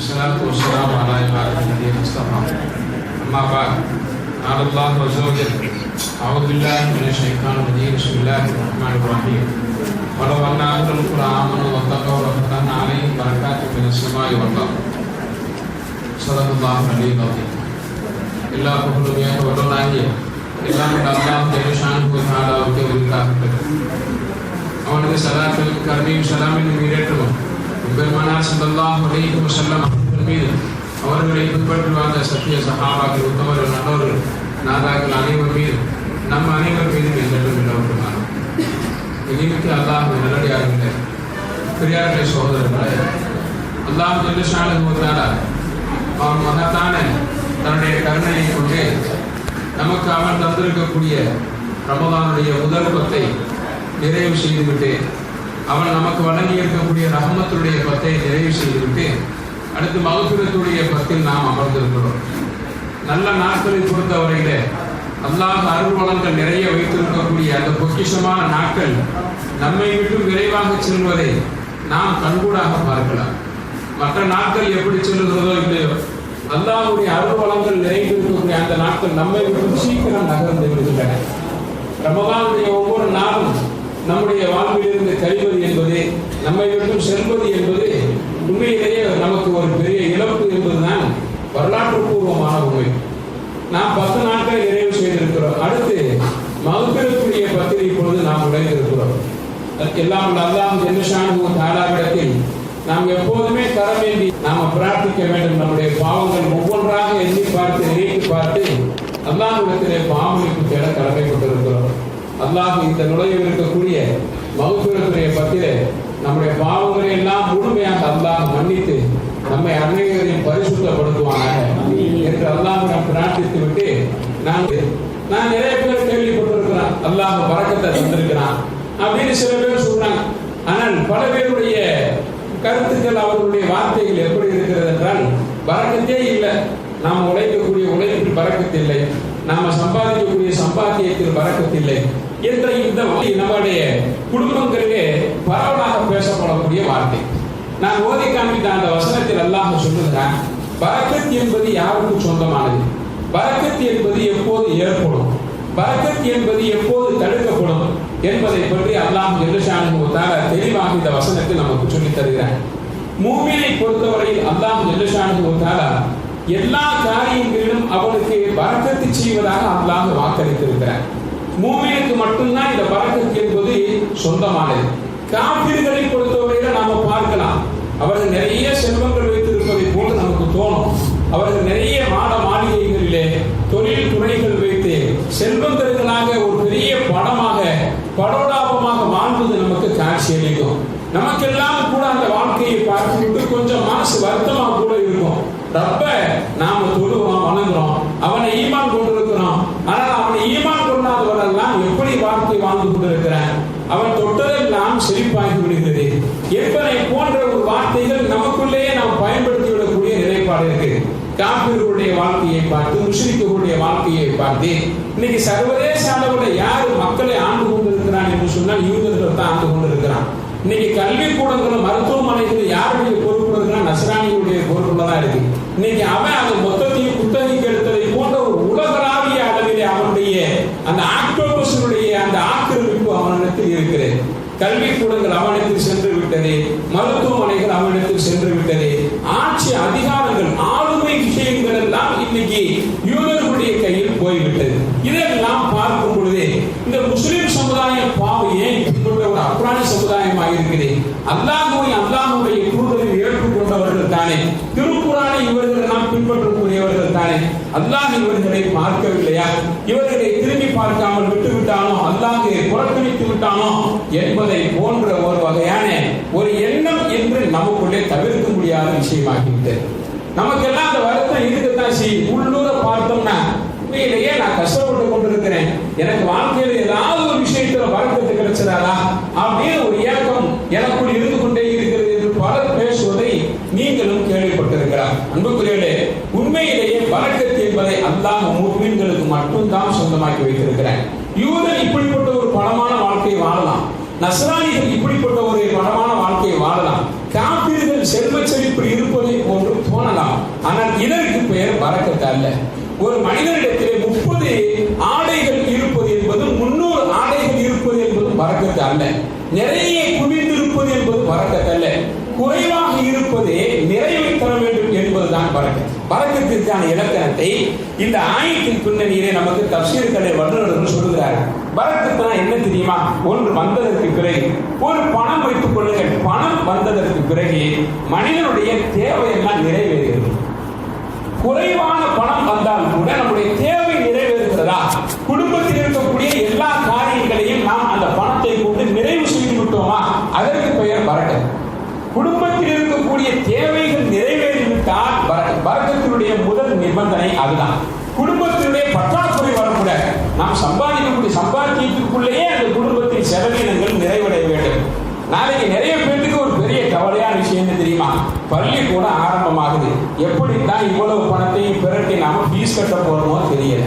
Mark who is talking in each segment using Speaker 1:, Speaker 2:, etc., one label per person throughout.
Speaker 1: والصلاة والسلام على عباد الذين اصطفى أما بعد قال الله عز وجل أعوذ بالله من الشيطان الرجيم بسم الله الرحمن الرحيم ولو أن أهل القرى آمنوا واتقوا لفتحنا عليهم بركات من السماء والأرض صدق الله العلي العظيم எல்லா புகழும் ஏகவல்லவனாகிய எல்லாம் அல்லாஹ் ஜல்லஷானஹு வ தஆலாவுக்கே உரித்தாகட்டும். அவனது ஸலாத்தும் கருணையும் ஸலாமின் மீறேற்றமும் பெருமானார் ஸல்லல்லாஹு அலைஹி வஸல்லம் மீது அவர்களை பின்பற்றி வாழ்ந்த சத்திய சஹாபாக்கள் உத்தமர்கள் நல்லோர்கள் நாதாக்கள் அனைவர் மீது நம் அனைவர் மீதும் என்றென்றும் நிலவட்டுமான இனிமிக்கு அல்லாஹ் நல்லடியார்களே பெரியார்களே சகோதரர்களே, அல்லாஹ் ஜல்லஷானஹு வ தஆலா அவன் மகத்தான தன்னுடைய கருணையை கொண்டு நமக்கு அவன் தந்திருக்கக்கூடிய ரமதானுடைய முதல் பத்தை நிறைவு செய்துவிட்டு அவன் நமக்கு வழங்கி இருக்கக்கூடிய ரஹமத்துடைய பத்தை நிறைவு செய்துவிட்டு அடுத்து மகஃபிரத்துடைய பத்தில் நாம் அமர்ந்திருக்கிறோம். நல்ல நாட்களை பொறுத்தவரையில அல்லாஹ் அருள் வளங்கள் நிறைய வைத்திருக்கக்கூடிய அந்த பொக்கிஷமான நாட்கள் நம்மை விட்டு விரைவாக செல்வதை நாம் கண்கூடாக பார்க்கலாம். மற்ற நாட்கள் எப்படி செல்லுகிறதோ இல்லையோ அல்லாஹ்வுடைய அருள் வளங்கள் நிறைந்திருக்கக்கூடிய அந்த நாட்கள் நம்மை விட்டு சீக்கிரம் நகர்ந்து விடுகின்றன. ரமதானுடைய ஒவ்வொரு நாளும் நம்முடைய வாழ்விலிருந்து கழிவது என்பது, நம்மை விட்டும் செல்வது என்பது உண்மையிலேயே நமக்கு ஒரு பெரிய இழப்பு என்பதுதான் வரலாற்று பூர்வமான உண்மை. நாம் 10 நாட்களை நிறைவு செய்திருக்கிறோம். அடுத்து மகஃபிரத்துடைய பத்தில் இப்பொழுது நாம் நுழைந்திருக்கிறோம். எல்லாம் அல்லாஹ் ஜல்லஷானஹு வ தஆலாவிடத்தில் நாம் எப்போதுமே தர வேண்டி நாம் பிரார்த்திக்க வேண்டும். நம்முடைய பாவங்கள் ஒவ்வொன்றாக எண்ணி பார்த்து நினைத்து பார்த்து அல்லாஹ்விடத்திலே பாவமன்னிப்பு தேட கடமைப்பட்டிருக்கிறோம். அல்லாஹ் இந்த நுழைவில் இருக்கக்கூடிய மகஃபிரத்துடைய பத்திலே நம்முடைய பாவங்களை எல்லாம் முழுமையாக அல்லாஹ் மன்னித்து நம்மை அனைவரையும் பரிசுத்தப்படுத்துவானாக என்று அல்லாஹ்விடம் பிரார்த்தித்து விட்டு நான் நிறைய பேர் கேள்விப்பட்டிருக்கிறேன், அல்லாஹ் பரக்கத்தை தந்திருக்கிறான் அப்படின்னு சில பேர் சொல்றாங்க. ஆனால் பல பேருடைய கருத்துக்கள், அவர்களுடைய வார்த்தைகள் எப்படி இருக்கிறது என்றால், பரக்கத்தே இல்லை, நாம் உழைக்கக்கூடிய உழைப்பில் பரக்கத்தில்லை, நாம சம்பாதிக்கக்கூடிய சம்பாத்தியத்தில் பரக்கத்தில்லை என்ற இந்த நம்முடைய குடும்பங்களிலே பரவலாக பேசப்படக்கூடிய வார்த்தை. நான் ஓதி காண்பித்த அந்த வசனத்தில் அல்லாஹ் சொல்லுகிறான், பரக்கத் என்பது யாருக்கு சொந்தமானது, பரக்கத் என்பது எப்போது ஏற்படும், பரக்கத் என்பது எப்போது தடுக்கப்படும் என்பதை பற்றி அல்லாஹ் ஜல்லஷானஹு வ தஆலா தெளிவாக இந்த வசனத்தில் நமக்கு சொல்லித் தருகிறான். மூமினை பொறுத்தவரையில் அல்லாஹ் ஜல்லஷானஹு வ தஆலா எல்லா காரியங்களிலும் அவனுக்கு பரக்கத்து செய்வதாக அல்லாஹ் வாக்களித்திருக்கிறார். மூமினுக்கு மட்டும்தான் இந்த பரக்கத் என்பது சொந்தமானது. காபிர்களை பொறுத்தவரையில நாம பார்க்கலாம், அவர்கள் நிறைய செல்வங்கள் வைத்திருப்பதை போல நமக்கு தோணும். அவர்கள் நிறைய மாட மாளிகைகளிலே தொழில் துறைகள் வைத்து செல்வந்தர்களாக ஒரு பெரிய படோடாபமாக வாழ்வது நமக்கு காட்சி அளிக்கும். நமக்கெல்லாம் கூட அந்த வாழ்க்கையை பார்த்துவிட்டு கொஞ்சம் மனசு வருத்தமா கூட இருக்கும். ரப்ப நாம தொழுகிறோம், வணங்குறோம், அவனை ஈமான் கொண்டிருக்கிறோம். ஆனால் அவனை ஈமான் கொண்டாதவரெல்லாம் எப்படி வாழ்க்கை வாழ்ந்து கொண்டிருக்கிறான், அவன் தொட்டதெல்லாம் செழிப்பாகி விடுகிறது என்பதை போன்ற ஒரு வார்த்தைகள் நமக்குள்ளேயே நாம் பயன்படுத்தி விடக்கூடிய நிலைப்பாடு இருக்கு. காபிர்களுடைய வாழ்க்கையை பார்த்து, முஸ்லிம்களுடைய வாழ்க்கையை பார்த்து இன்னைக்கு சர்வதேச அளவில் யாரு மக்களை ஆண்டு கொண்டிருக்கிறான் என்று சொன்னால் யூதர்கள் தான் ஆண்டு கொண்டிருக்கிறான். இன்னைக்கு கல்விக்கூடங்களும் மருத்துவமனைகள் யாருடைய பொறுப்புல இருக்குன்னா நஸ்ரானியுடைய பொறுப்புல தான் இருக்கு. இன்னைக்கு அவன் அந்த மொத்தத்தையும் குத்தகைக்கு எடுத்ததை போன்ற ஒரு உலகளாவிய அளவிலே அவனுடைய அந்த ஆக்டோபஸுடைய அந்த ஆக்கிரமிப்பு அவனிடத்தில் இருக்கிறது. கல்விக்கூடங்கள் அவனிடத்தில் சென்று விட்டது, மருத்துவமனைகள் அவனிடத்தில் சென்று விட்டது, ஆட்சி அதிகாரங்கள் ஆளுமை விஷயங்கள் எல்லாம் இன்னைக்கு யூதர்களுடைய கையில் போய்விட்டது. இதெல்லாம் பார்க்கும் பொழுது இந்த முஸ்லிம் சமுதாயம் பாவம் ஏன் இப்படி ஒரு அப்ராணி சமுதாயமாக இருக்குது? அல்லாஹ்வுடைய கூறுதலில் ஏற்றுக்கொண்டவர்கள் தானே, திருக்குரானை இவர்கள் எல்லாம் பின்பற்றக்கூடியவர்கள் தானே. அல்லாஹ் இவர்களை பார்க்கவில்லையா? இவர்களை திரும்பி பார்க்காமல் விட்டு விட்டானோ, அல்லாஹ் புறக்கணித்து விட்டானோ என்பதை போன்ற ஒரு வகையான ஒரு எண்ணம் என்று நமக்குள்ளே தவிர்க்க முடியாத விஷயமாகிவிட்டது. நமக்கெல்லாம் அந்த வருத்தம் இருக்கத்தான் செய்யும். உள்ளூர பார்த்தோம்னா உண்மையிலேயே நான் கஷ்டப்பட்டு கொண்டிருக்கிறேன், எனக்கு வாழ்க்கையில் ஏதாவது ஒரு விஷயத்துல வரக்கத்து கிடைச்சதாரா அப்படின்னு ஒரு ஏக்கம் எனக்குள் இருந்து கொண்டே இருக்கிறது என்று பலர் பேசுவதை நீங்களும் கேள்விப்பட்டிருக்கிறார். அன்புக்குரியவர்களே, உண்மையிலேயே வரக்கத்து என்பதை அல்லாஹ் முஃமின்களுக்கு மட்டும்தான் சொந்தமாக்கி வைத்திருக்கிறார். யூதன் இப்படிப்பட்ட ஒரு பணமான வாழ்க்கையை வாழலாம், நஸ்ரானிகள் இப்படிப்பட்ட ஒரு பணமான வாழ்க்கையை வாழலாம், காபிர்கள் செல்வ செழிப்பு இருப்பதை போன்று அல்ல. ஒரு மனிதனிடத்திலே 30 ஆடைகள் இருப்பது என்பது 300 ஆடைகள் இருப்பது என்பது பரக்கத்து அல்ல. நிறைய குவிந்திருப்பது என்பது பரக்கத்து அல்ல. குறைவாக இருப்பதே நிறைவை தர வேண்டும் என்பதுதான் பரக்கத்து. பரக்கத்திற்கான இலக்கணத்தை இந்த ஆயத்தின் பின்னணியிலே நமக்கு தஃசீர்களை வல்லுநர்கள் சொல்லுகிறார்கள். பரக்கத்துனா என்ன தெரியுமா? ஒன்று வந்ததற்கு பிறகு ஒரு பணம் வைத்துக் கொள்ளுங்கள். பணம் வந்ததற்கு பிறகு மனிதனுடைய தேவையெல்லாம் நிறைவேறுகிறது. குறைவான பணம் வந்தால் கூட நம்முடைய தேவை நிறைவேறுகிறதா? குடும்பத்தில் இருக்கக்கூடிய எல்லா காரியங்களையும் நாம் அந்த பணத்தை கொண்டு நிறைவு செய்து விட்டோமா? அதற்கு பெயர் பரக்கத்து. குடும்பத்தில் இருக்கக்கூடிய தேவைகள் நிறைவேறிவிட்டால் பரக்கத்தினுடைய முதல் நிபந்தனை அதுதான். குடும்பத்தினுடைய பற்றாக்குறை வரக்கூடாது. நாம் சம்பாதிக்கக்கூடிய சம்பாத்தியத்திற்குள்ளேயே அந்த குடும்பத்தின் செலவினங்கள் நிறைவடைய வேண்டும். நாளைக்கு நிறைய பேருக்கு ஒரு பெரிய கவலையான விஷயம் என்ன தெரியுமா? பள்ளி கூட ஆரம்பமாகுது. எப்படித்தான் இவ்வளவு பணத்தையும் பிறட்டி நாம ஃபீஸ் கட்ட போறோமோ தெரியல.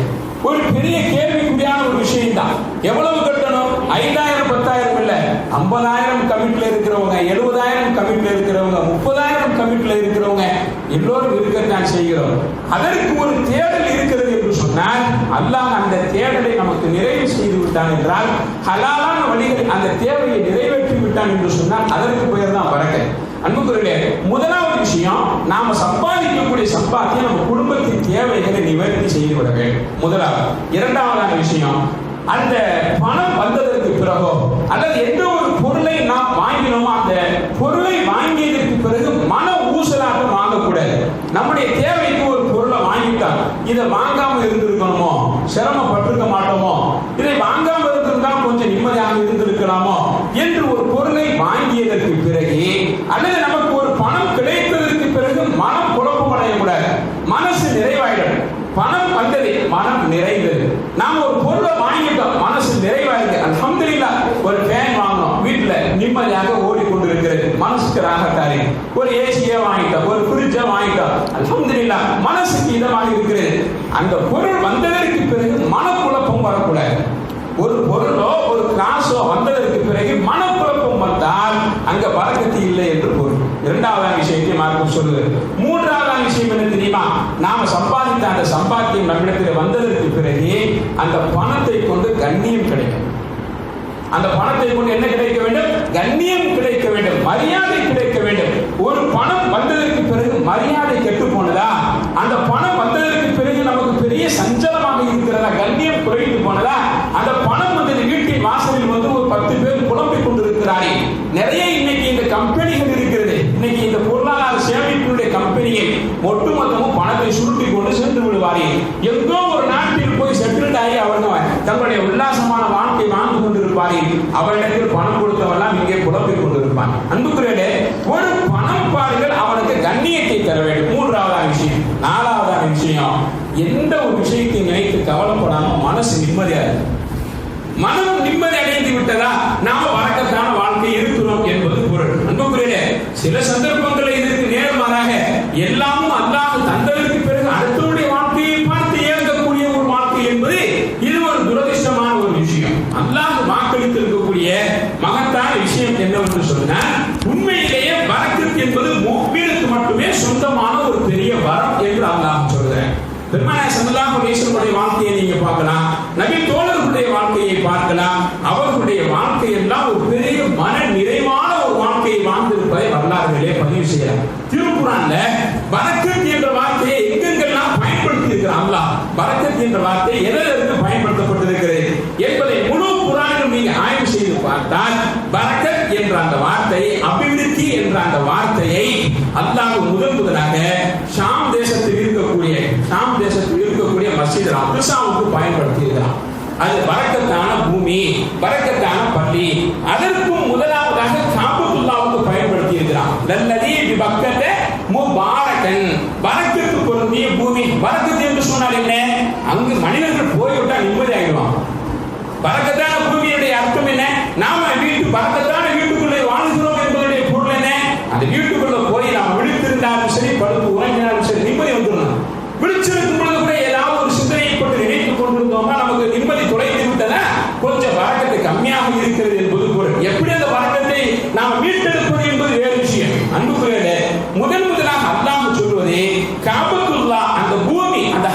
Speaker 1: ஒரு பெரிய கேள்விக்குறியான ஒரு விஷயம் தான். எவ்வளவு கட்டணும்? 5000 10,000 இல்ல, 50,000 கமிட்ல இருக்கிறவங்க, 70,000 கமிட்ல இருக்கிறவங்க, 30,000 கமிட்ல இருக்கிறவங்க எல்லோரும் இருக்கத்தான் செய்கிறோம். அதற்கு ஒரு தேடல் இருக்கிறது என்று சொன்னால் அல்லாஹ் அந்த தேடலை நமக்கு நிறைவு செய்து விட்டான் என்றால், ஹலாலான வழிகள் அந்த தேவையை நிறைவேற்றி விட்டான் என்று சொன்னால் அதற்கு பெயர் தான் பரக்கத். அன்புக்குரியவர்களே, முதலாவது விஷயம், நாம சம்பாதிக்கக்கூடிய சம்பாத்தியம் நம்ம குடும்பத்தின் தேவைகளை நிவர்த்தி செய்து விட வேண்டும். முதலாவது. இரண்டாவதான விஷயம், அந்த பணம் வந்ததற்கு பிறகோ அல்லது எந்த ஒரு பொருளை நாம் வாங்கினோமோ அந்த பொருளை வாங்கியதற்கு பிறகு மன ஊசலாக வாங்கக்கூடாது. நம்முடைய தேவைக்கு ஒரு பொருளை வாங்கிட்டால் இதை வாங்காம இருந்திருக்கணுமோ, சிரமப்பட்டிருக்க மாட்டோமோ, இதை வாங்காம இருந்திருந்தா கொஞ்சம் நிம்மதியாக இருந்திருக்கலாமோ என்று ஒரு பொருளை வாங்கியதற்கு பிறகு அல்லது நமக்கு ஒரு பணம் கிடைத்ததற்கு பிறகு மனம் குழப்பம் அடையக்கூடாது. மனசு நிறைவாயிடும். பணம் வந்தது, மனம் நிறைந்தது. நாம் ஒரு பொருளை வாங்கிட்டோம், மனசு நிறைவாயிருக்கு. அல்ஹம்துலில்லாஹ், ஒரு ஃபேன் வாங்கணும், வீட்டுல நிம்மதியாக ஓடிக்கொண்டிருக்கிறது, மனசுக்கு ராகத்தாரி. ஒரு ஏசியை வாங்கிட்டோம், ஒரு ஃப்ரிட்ஜை வாங்கிட்டோம், அல்ஹம்துலில்லாஹ், மனசுக்கு இதமாக இருக்கிறது. அந்த பொருள் வந்ததற்கு பிறகு மனக்குழப்பம் வரக்கூடாது. ஒரு பொருளோ ஒரு காசோ வந்ததற்கு பிறகு மனக்குழப்பம் வந்தால் அங்க பரக்கத்து இல்லை என்று பொருள். இரண்டாவதான விஷயத்தை மார்க்கம் சொல்லுது. மூன்றாவதான விஷயம் என்ன தெரியுமா? நாம சம்பாதித்த அந்த சம்பாத்தியம் நம்மிடத்தில் வந்ததற்கு பிறகு அந்த பணத்தை கொண்டு கண்ணியம் கிடைக்கும். அந்த பணத்தை கொண்டு என்ன கிடைக்க வேண்டும்? கண்ணியம் கிடைக்க வேண்டும், மரியாதை கிடைக்க வேண்டும். ஒரு பணம் வந்ததற்கு பிறகு மரியாதை கெட்டு போனதா? அந்த பணம் வந்ததற்கு பிறகு நமக்கு பெரிய சஞ்சலமாக இருக்கிறதா? கண்ணியம் குறைந்து போனதா? அந்த பணம் வந்தது வீட்டின் வாசலில் வந்து ஒரு 10 பேர் புலம்பிக் கொண்டிருக்கிறார்கள். நிறைய இன்னைக்கு இந்த கம்பெனிகள் இருக்கிறது. இன்னைக்கு இந்த பொருளாதார சேமிப்பினுடைய கம்பெனியை ஒட்டுமொத்தமும் பணத்தை சுருட்டி கொண்டு சென்று விடுவார்கள். எங்கோ ஒரு நாட்டில் போய் செட்டில்ட் ஆகி அவர்கள் தங்களுடைய உல்லாசமான வாழ்க்கை வாழ்ந்து கொண்டிருப்பார்கள். அவரிடத்தில் பணம் கொடுத்தவெல்லாம் இங்கே புலம்பிக் கொண்டிருப்பான். அன்புக்குரியவர்களே, ஒரு பணம் பாருங்கள், அவனுக்கு கண்ணியத்தை தர வேண்டும். மூன்றாவதான விஷயம். நாலாவதான விஷயம், எந்த ஒரு விஷயத்தை நினைத்து கவலைப்படாம மனசு நிம்மதியாக, மனம் நிம்மதி அடைந்து விட்டதா நாம வரக்கத்தான வாழ்க்கை இருக்கிறோம் என்பது பொருள். அன்புக்குரியவர்களே, சில சந்தர்ப்பங்களில் இதற்கு நேர்மாறாக எல்லாமும் அல்லாஹ் தந்ததற்கு பிறகு அடுத்தவருடைய வாழ்க்கையை பார்த்து ஏற்கக்கூடிய ஒரு வாழ்க்கை என்பது இது ஒரு துரதிர்ஷ்டமான ஒரு விஷயம். அல்லாஹ் வாக்களித்திருக்கக்கூடிய மகத்தான விஷயம் என்னவென்று சொன்னால், உண்மையிலேயே பரக்கத் என்பது முஃமினுக்கு மட்டுமே சொந்தமான ஒரு பெரிய வரம் என்று அல்லாஹ் சொல்கிறார். பெருமானார் ஸல்லல்லாஹு அலைஹி வஸல்லம் வாழ்க்கையை நீங்க பார்க்கலாம், நபி தோழர்களுடைய வாழ்க்கையை பார்க்கலாம். அவர்களுடைய வாழ்க்கை எல்லாம் ஒரு பெரிய மன நிறைவான ஒரு வாழ்க்கையை வாழ்ந்திருப்பதை வரலாறுகளே பதிவு செய்யலாம். திருக்குர்ஆன்ல பரக்கத் என்ற வார்த்தையை எங்கெங்கெல்லாம் பயன்படுத்தி இருக்கிறார் அல்லாஹ், பரக்கத் என்ற வார்த்தை எதற்கு பயன்படுத்தப்பட்டிருக்கிறது என்பதை முழு குர்ஆனிலும் நீங்க ஆய்வு செய்து பார்த்தால், பரக்கத் என்ற அந்த வார்த்தை, அபிவிருத்தி என்ற அந்த வார்த்தையை அல்லாஹ் முதலாக ஷாம் தேசத்தில் இருக்கக்கூடிய மஸ்ஜித் அக்ஸாவுக்கு பயன்படுத்தி இருக்கிறார். அது பரக்கத்தான பூமி, பரக்கத்தான பள்ளி. அதற்கும் முதலாவதாக காபத்துல்லாவுக்கு பயன்படுத்தி இருக்கிறார். லல்லதி பிபக்கத முபாரகன், பரக்கத்து பொருந்திய பூமி. பரக்கத்து என்று சொன்னால் என்ன? அங்கு மனிதர்கள் போய்விட்டா நிம்மதி ஆகிடுவாங்க. பரக்கத்தான பூமியுடைய அர்த்தம் என்ன? நாம பரக்கத்தான வீட்டுக்குள்ளே வாழ்கிறோம் என்பதுடைய பொருள் என்ன? அந்த வீட்டுக்குள்ள போய் நாம் விழித்திருந்தாலும் சரி, படுத்து உறங்கினாலும் சரி, நிம்மதி வந்துடணும். விழிச்சிருக்கும் பொழுது கூட ஏதாவது ஒரு சிந்தனையை கொண்டு நினைத்துக் கொண்டிருந்தோம்னா நமக்கு நிம்மதி தொலைத்து விட்டதா, கொஞ்சம் பரக்கத்து கம்மியாக இருக்கிறது என்பது பொருள். எப்படி அந்த பரக்கத்தை நாம் மீட்டெடுப்பது என்பது வேறு விஷயம். அன்புக்குரியவர்களே, முதலாக அல்லாஹ் சொல்வது காபத்துல்லாஹ், அந்த பூமி, அந்த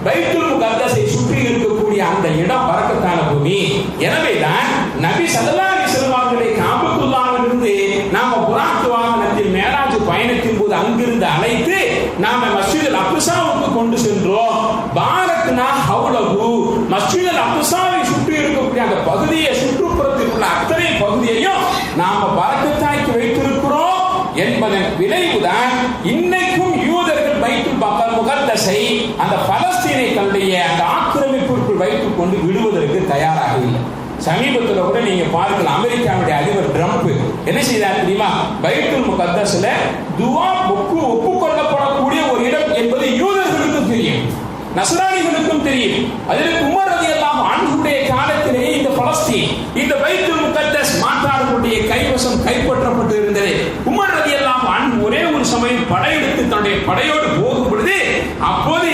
Speaker 1: பைத்துல் முகத்தஸை சுற்றி இருக்கக்கூடிய அந்த இடம் பரக்கத்தான பூமி. எனவேதான் நபி ஸல்லல்லாஹு அலைஹி வஸல்லம் அவர்களை காபத்துல்லாஹ்விலிருந்து நாம புராக் வாகனத்தில் மேராஜ் பயணத்தின் போது அங்கிருந்து அழைத்து நாம மஸ்ஜிதுல் அக்ஸாவுக்கு கொண்டு சென்றோம். பாரக்னா ஹவுலஹு, மஸ்ஜிதுல் அக்ஸாவை சுற்றி இருக்கக்கூடிய அந்த பகுதியை, சுற்றுப்புறத்தில் உள்ள அத்தனை பகுதியையும் நாம பரக்கத்தாக்கி வைத்திருக்கிறோம் என்பதன் விளைவுதான் இன்னைக்கும் யூதர்கள் பைத்துல் முகத்தஸை அந்த பலஸ்தீனை தன்னுடைய அந்த ஆக்கிரமிப்பிற்குள் வைத்துக் கொண்டு விடுவதற்கு தயாராக இல்லை. சமீபத்தில் கூட நீங்க பார்க்கலாம், அமெரிக்காவுடைய அதிபர் ட்ரம்ப் என்ன செய்தார் தெரியுமா? பைத்துல் முகத்தஸ்ல துஆ ஒப்புக்கொள்ளப்படக்கூடிய ஒரு இடம் என்பது யூதர்களுக்கும் தெரியும், நஸ்ரானிகளுக்கும் தெரியும். அதற்கு உமர் ரலியல்லாஹு அன்ஹுடைய காலத்திலே இந்த பலஸ்தீன், இந்த பைத்துல் முகத்தஸ் மாற்றார்களுடைய கைவசம் கைப்பற்றப்பட்டு இருந்தது. உமர் ரலியல்லாஹு அன்ஹு ஒரே ஒரு சமயம் படையெடுத்து தன்னுடைய படையோடு போகும் பொழுது அப்போது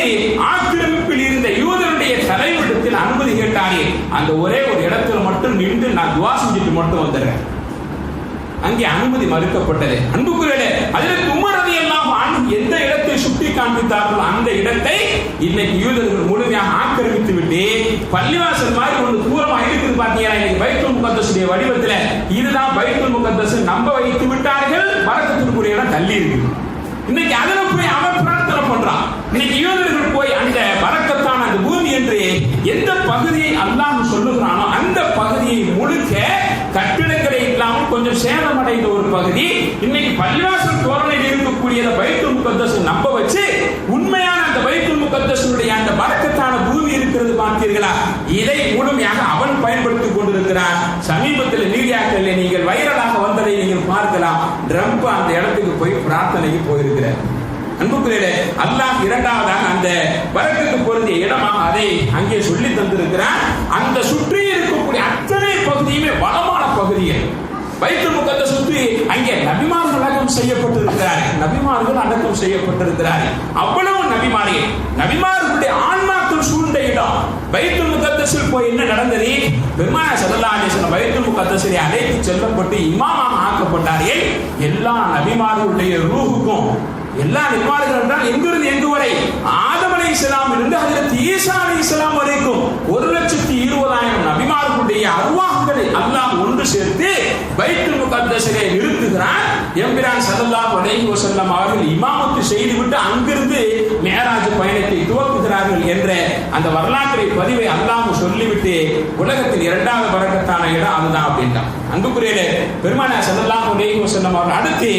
Speaker 1: ஆக்கிரமிப்பில் இருந்த யூதருடைய தலைவரிடத்தில் அனுமதி கேட்டாரே, அந்த ஒரே ஒரு இடத்துல மட்டும் நின்று நான் துஆ செஞ்சுட்டு மட்டும் வந்துடுறேன். அங்கே அனுமதி மறுக்கப்பட்டது. அன்புக்குரியவர்களே, அதற்கு உமர் ரலியல்லாஹு அன்ஹு எந்த இடத்தை சுட்டி காண்பித்தார்களோ அந்த இடத்தை இன்னைக்கு யூதர்கள் முழுமையாக ஆக்கிரமித்து விட்டு பள்ளிவாசல் மாதிரி ஒன்று தூரமா இருக்குது பாத்தீங்கன்னா, இன்னைக்கு பைத்துல் முகத்தஸுடைய வடிவத்தில் இதுதான் பைத்துல் முகத்தஸ் நம்ப வைத்து விட்டார்கள். பரக்கத்திற்குரிய இடம் தள்ளி இருக்கு. இன்னைக்கு அதில் போய் அவன் பிரார்த்தனை பண்றான். இன்னைக்கு யூதர்கள் போய் அந்த பரக்கத்தான அந்த பூமி என்று எந்த பகுதியை அல்லாஹ் சொல்லுகிறானோ அந்த பகுதியை முழுக்க கட்டிடக்கலை இல்லாமல் கொஞ்சம் சேதமடைந்த ஒரு பகுதி இன்னைக்கு பள்ளிவாசல் தோரணையில் இருக்கக்கூடிய பைத்துல் முகத்தஸ் நம்ப வச்சு உண்மையான அந்த பைத்துல் முகத்தஸுடைய அந்த பரக்கத்தான பூமி இருக்கிறது பார்த்தீர்களா, இதை முழுமையாக அவன் பயன்படுத்திக் கொண்டிருக்கிறான். சமீபத்தில் மீடியாக்களில் நீங்கள் வைரலாக வந்ததை நீங்கள் பார்க்கலாம். ட்ரம்ப் அந்த இடத்துக்கு போய் பிரார்த்தனைக்கு போயிருக்கிறார். அன்புக்குரியவர்களே, அல்லாஹ் இரண்டாவதாக அந்த பரக்கத்து பொருந்திய இடமாக அதை அங்கே சொல்லி தந்திருக்கிறான். அந்த சுற்றி இருக்கக்கூடிய அத்தனை பகுதியுமே வளமான பகுதிகள். பைத்துல் முகத்தஸ் சுற்றி அங்கே நபிமார்கள் அடக்கம் செய்யப்பட்டிருக்கிறார்கள், நபிமார்கள் அடக்கம் செய்யப்பட்டிருக்கிறார்கள். அவ்வளவு நபிமார்களுடைய ஆன்மாக்கள் சூழ்ந்த இடம் பைத்துல் முகத்தஸில் போய் என்ன நடந்தது? பெருமானார் ஸல்லல்லாஹு அலைஹி வஸல்லம் பைத்துல் முகத்தஸிலே அழைத்து செல்லப்பட்டு இமாமாக ஆக்கப்பட்டார்கள். எல்லா நபிமார்களுடைய ரூஹுக்கும், எல்லா நபிமார்கள் என்றால் எங்கிருந்து எங்கு வரை? ஆதம் அலைஹிஸ்ஸலாம் இருந்து ஹஜ்ரத் ஈசா அலைஹிஸ்ஸலாம் வரைக்கும் 1,20,000 நபிமார்களுடைய அர்வாஹ்களை அல்லாஹ் ஒன்று சேர்த்து பைத்துல் முகத்தஸிலே நிறுத்துகிறான். எம்பிரான் ஸல்லல்லாஹு அலைஹி வஸல்லம் அவர்கள் இமாமத்து செய்துவிட்டு அங்கிருந்து மேராஜ் பயணத்தை துவக்குகிறார்கள் என்ற அந்த வரலாற்றை பதிவை அல்லாஹ் சொல்லிவிட்டு உலகத்தில் இரண்டாவது பரக்கத்தான இடம் அதுதான் அப்படின்றான். அன்புக்குரியவர்களே, பெருமானார் ஸல்லல்லாஹு அலைஹி வஸல்லம் அவர்கள் அடுத்து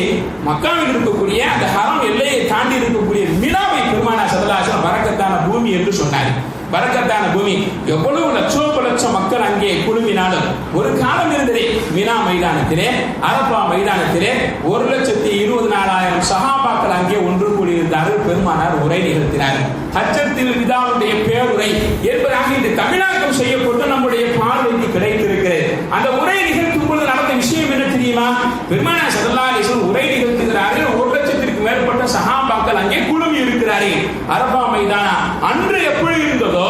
Speaker 1: மக்காவில் இருக்கக்கூடிய அந்த ஹரம் எல்லையை தாண்டி இருக்கக்கூடிய மினாவை பெருமானார் ஸல்லல்லாஹு அலைஹி வஸல்லம் பரக்கத்தான பூமி என்று சொன்னார். பரக்கத்தான பூமி, எவ்வளவு லட்சம் மக்கள் அங்கே குழுமினாலும் ஒரு காலம் இருந்தது. மினா மைதானத்திலே, அரபா மைதானத்திலே 1,20,000 சஹாபாக்கள் அங்கே ஒன்று கூடியிருந்தார்கள். பெருமானார் உரை நிகழ்த்தினார். ஹஜ்ஜத்துல் விதாவுடைய பேருரை என்பதாக இன்று தமிழாக்கம் செய்யப்பட்டு நம்முடைய பார்வைக்கு கிடைத்திருக்கிறது. அந்த உரை நிகழ்த்தும் பொழுது நடந்த விஷயம் என்ன தெரியுமா? பெருமானார் ஸல்லல்லாஹு அலைஹி வஸல்லம் உரை நிகழ்த்துகிறார்கள். 1,00,000 மேற்பட்ட சஹாபாக்கள் அங்கே குழுமி இருக்கிறார்கள். அரபா மைதானம் அன்று எப்படி இருந்ததோ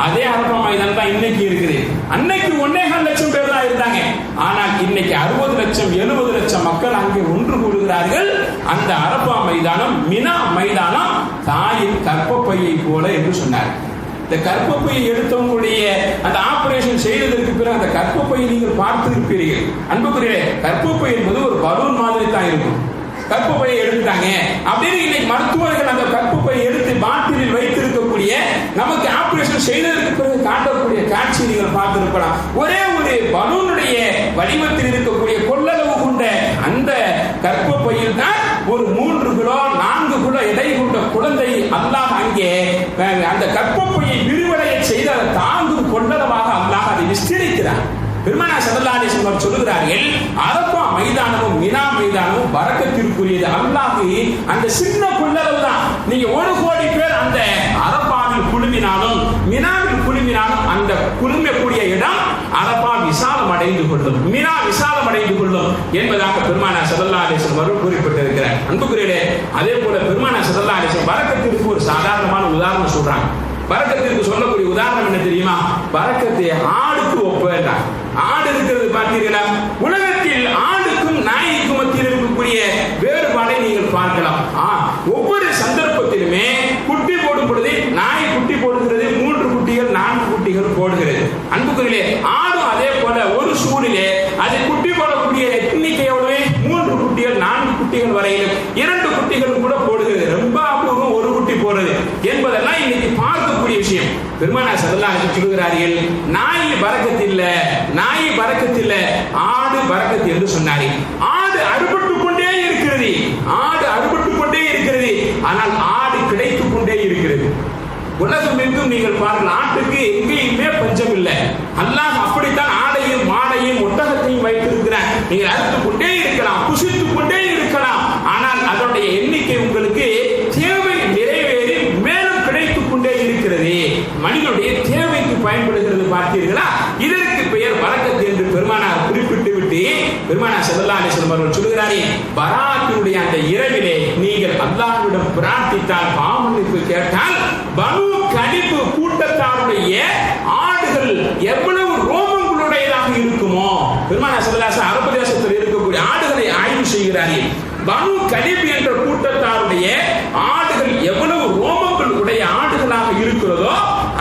Speaker 1: அதே அரபா மைதானம் தான் இன்னைக்கு இருக்குது. அன்னைக்கு 1.25 லட்சம் பேர் தான் இருந்தாங்க. ஆனால் இன்னைக்கு 60 லட்சம் 70 லட்சம் மக்கள் அங்கே ஒன்று கூடுகிறார்கள். அந்த அரபா மைதானம், மினா மைதானம் தாயின் கர்ப்பப்பையை போல என்று சொன்னார். இந்த கர்ப்பப்பையை எடுத்தவங்களுடைய அந்த ஆபரேஷன் செய்ததற்கு பிறகு அந்த கர்ப்பப்பையை நீங்கள் பார்த்திருப்பீர்கள். அன்புக்குரியவர்களே, கர்ப்பப்பை என்பது ஒரு பலூன் மாதிரி தான் இருக்கும். கர்ப்பப்பையை எடுத்துட்டாங்க அப்படின்னு இன்னைக்கு மருத்துவர்கள் அந்த கர்ப்பப்பையை எடுத்து பாட்டிலில் வைத்திருக்கக்கூடிய நமக்கு ஆபரேஷன் செய்ததற்கு பிறகு காட்டக்கூடிய காட்சி நீங்கள் பார்த்திருக்கலாம். ஒரே ஒரு பலூனுடைய வடிவத்தில் இருக்கக்கூடிய கொள்ளளவு கொண்ட அந்த கர்ப்பப்பையில் தான் ஒரு 3 கிலோ 4 கிலோ எடை கொண்ட குழந்தை அல்லாஹ் அங்கே அந்த கர்ப்பப்பையை விரிவடைய செய்து அதை தாங்கும் கொள்ளளவாக அல்லாஹ் அதை விஸ்தரிக்கிறார். பெருமானார் ஸல்லல்லாஹு அலைஹி வஸல்லம் சொல்லுகிறார்கள், அரபா மைதானமும் மினா மைதானமும் பரக்கத்திற்குரியது. அல்லாஹ் அந்த சின்ன கொள்ளளவு தான். நீங்க 1 கோடி பேர் அந்த அரபாவில் குழுமினாலும் மினாவில் குழுமினாலும் அந்த குழுமக்கூடிய இடம் அரபா விசாலம் அடைந்து கொள்ளும், மினா விசாலம் அடைந்து கொள்ளும் என்பதாக பெருமானார் ஸல்லல்லாஹு அலைஹி வஸல்லம் அவர்கள் குறிப்பிட்டிருக்கிறார். அன்புக்குரியவர்களே, அதே போல பெருமானார் ஸல்லல்லாஹு அலைஹி வஸல்லம் பரக்கத்திற்கு ஒரு சாதாரணமான உதாரணம் சொல்றாங்க. பரக்கத்திற்கு சொல்லக்கூடிய உதாரணம் என்ன தெரியுமா? பரக்கத்தை ஆடுக்கு ஒப்புறாங்க. ஆடு இருக்கிறது பார்த்தீர்களா? உலகத்தில் ஆடுக்கும் நாய்க்கும் மத்தியில் இருக்கக்கூடிய வேறுபாடை நீங்கள் பார்க்கலாம். ஒவ்வொரு சந்தர்ப்பத்திலுமே குட்டி போடும் பொழுது நாய் குட்டி போடுது பெருமானார் ஸல்லல்லாஹு அலைஹி சொல்கிறார்கள், நாய் பரக்கத்தில்ல, நாய் பரக்கத்தில்ல, ஆடு பரக்கத்து என்று சொன்னார்கள். ஆடு அறுபட்டு கொண்டே இருக்கிறது, ஆடு அறுபட்டு கொண்டே இருக்கிறது, ஆனால் ஆடு கிடைத்துக் கொண்டே இருக்கிறது. உலகம் எங்கும் நீங்கள் பாருங்கள், ஆட்டுக்கு எங்கேயுமே பஞ்சம் இல்லை. அல்லாஹ் அப்படித்தான் ஆடையும் மாடையும் ஒட்டகத்தையும் வைத்திருக்கிறார். நீங்கள் அறுத்து கொண்டே இருக்கலாம், புசித்துக் கொண்டே இருக்கலாம், ஆனால் அதனுடைய எண்ணிக்கை உங்களுக்கு தேவை நிறைவேறி மேலும் கிடைத்துக் கொண்டே இருக்கிறது. மனிதனுடைய தேவைக்கு பயன்படுகிறது. பார்த்தீர்களா? இதற்கு பெயர் பரக்கத் என்று பெருமானார் குறிப்பிட்டு விட்டு பெருமானார் ஸல்லல்லாஹு அலைஹி வஸல்லம் அவர்கள் சொல்கிறார்கள், பராத்தினுடைய அந்த இரவிலே நீங்கள் அல்லாஹ்விடம் பிரார்த்தித்தால், பாவமன்னிப்பு கேட்டால், பனு கலிபு கூட்டத்தாருடைய ஆடுகள் எவ்வளவு ரோமங்களுடையதாக இருக்குமோ, பெருமானார் ஸல்லல்லாஹு அலைஹி அரபு தேசத்தில் இருக்கக்கூடிய ஆடுகளை ஆய்வு செய்கிறார்கள். பனு கலிபு என்ற கூட்டத்தாருடைய ஆடுகள் எவ்வளவு ரோமங்கள் உடைய ஆடுகளாக இருக்கிறதோ,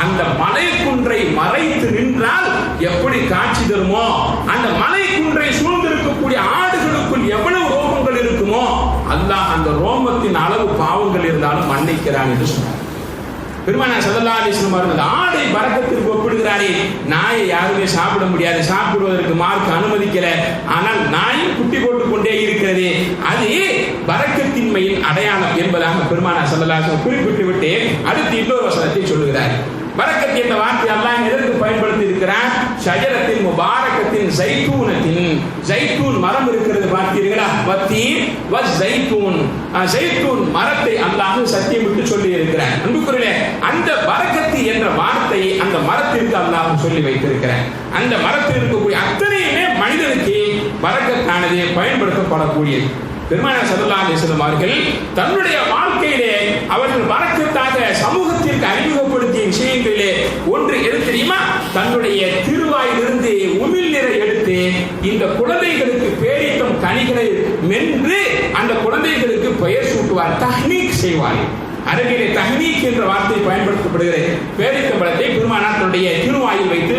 Speaker 1: அந்த மலை குன்றை மறைத்து நின்றால் எப்படி காட்சி தருமோ, அந்த மலை குன்றை சூழ்ந்திருக்கக்கூடிய ஆடுகளுக்குள் எவ்வளவு ரோமங்கள் இருக்குமோ, அல்லாஹ் அந்த ரோமத்தின் அளவு பாவங்கள் இருந்தாலும் மன்னிக்கிறான் என்று சொன்னார். பெருமானார் ஸல்லல்லாஹு அலைஹி வஸல்லம் அவர்கள் ஆடை பரக்கத்திற்கு ஒப்பிடுகிறார்கள். நாயை யாருமே சாப்பிட முடியாது, சாப்பிடுவதற்கு மார்க் அனுமதிக்கல, ஆனால் நாயும் குட்டி போட்டுக் கொண்டே இருக்கிறது, அது பரக்கத்தின்மையின் அடையாளம் என்பதாக பெருமானார் ஸல்லல்லாஹு அலைஹி வஸல்லம் குறிப்பிட்டு விட்டு அடுத்து இன்னொரு வசனத்தை சொல்லுகிறார். பரக்கத் என்ற வார்த்தை அல்லாஹ் எதற்கு பயன்படுத்தி இருக்கிறார்? ஷஜரத்தின் முபாரக்கத்தின் ஜைத்தூனத்தின், ஜைத்தூன் மரம் இருக்கிறது பார்த்தீர்களா? வத்தீன் வ ஜைத்தூன், ஜைத்தூன் மரத்தை அல்லாஹ் சத்தியமிட்டு சொல்லி இருக்கிறார். அன்புக்குரியவர்களே, அந்த பரக்கத்து என்ற வார்த்தையை அந்த மரத்திற்கு அல்லாஹ் சொல்லி வைத்திருக்கிறார். அந்த மரத்தில் இருக்கக்கூடிய அத்தனையுமே மனிதனுக்கு பரக்கத்தானது பயன்படுத்தப்படக்கூடியது. பெருமானார் ஸல்லல்லாஹு அலைஹி வஸல்லம் அவர்கள் தன்னுடைய வாழ்க்கையிலே அவர்கள் பரக்கத்தாக சமூகத்திற்கு அறிமுகப்படுத்திய விஷயங்களிலே ஒன்று எது தெரியுமா? தன்னுடைய திருவாயிலிருந்து உமிழ்நீரை எடுத்து இந்த குழந்தைகளுக்கு பேரித்தம் கனிகளை மென்று அந்த குழந்தைகளுக்கு பெயர் சூட்டுவார், தஹ்னீக் செய்வார். அரபியிலே தஹ்னீக் என்ற வார்த்தை பயன்படுத்தப்படுகிறது. பேரித்தம்பழத்தை பெருமானார் தன்னுடைய திருவாயில் வைத்து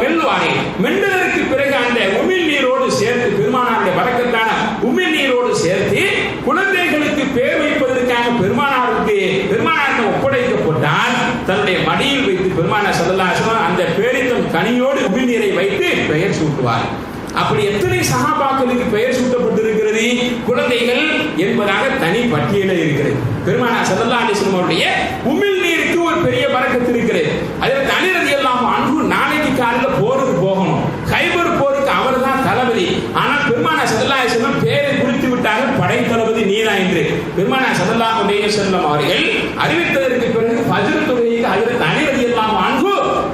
Speaker 1: மெல்லுவாரே. மென்றதற்கு பிறகு அந்த உமிழ் நீரோடு சேர்த்து, பெருமானாருடைய பரக்கத்தான உமிழ் நீரோடு சேர்த்து குழந்தைகளுக்கு பேர் வைப்பதற்காக பெருமானாருக்கு ஒப்படைக்கப்பட்டால் தன்னுடைய மடியில் வைத்து பெருமானார் ஸல்லல்லாஹு அலைஹி வஸல்லம் அந்த பேரித்தம் கனியோடு உமிழ் நீரை வைத்து பெயர் சூட்டுவார். அப்படி எத்தனை சஹாபாக்களுக்கு பெயர் சூட்டப்பட்டிருக்கிறது குழந்தைகள் என்பதாக தனி பட்டியலே இருக்கிறது. பெருமானார் ஸல்லல்லாஹு அலைஹி வஸல்லம் அவருடைய உமிழ் நீருக்கு ஒரு பெரிய பரக்கத்து இருக்கிறது. அதற்கு அலி ரலியல்லாஹு அன்ஹு நாளைக்கு காலையில் போருக்கு போகணும், கைபர் போருக்கு அவர் தான் தளபதி. ஆனால் பெருமானார் ஸல்லல்லாஹு அலைஹி வஸல்லம் பேரை குறித்து விட்டார்கள், படை தளபதி நீதான் என்று. பெருமானார் ஸல்லல்லாஹு அலைஹி வஸல்லம் அவர்கள் அறிவித்ததற்கு பிறகு ஃபஜ்ர் தொழுகைக்கு அதற்கு அலி ரலியல்லாஹு அன்ஹு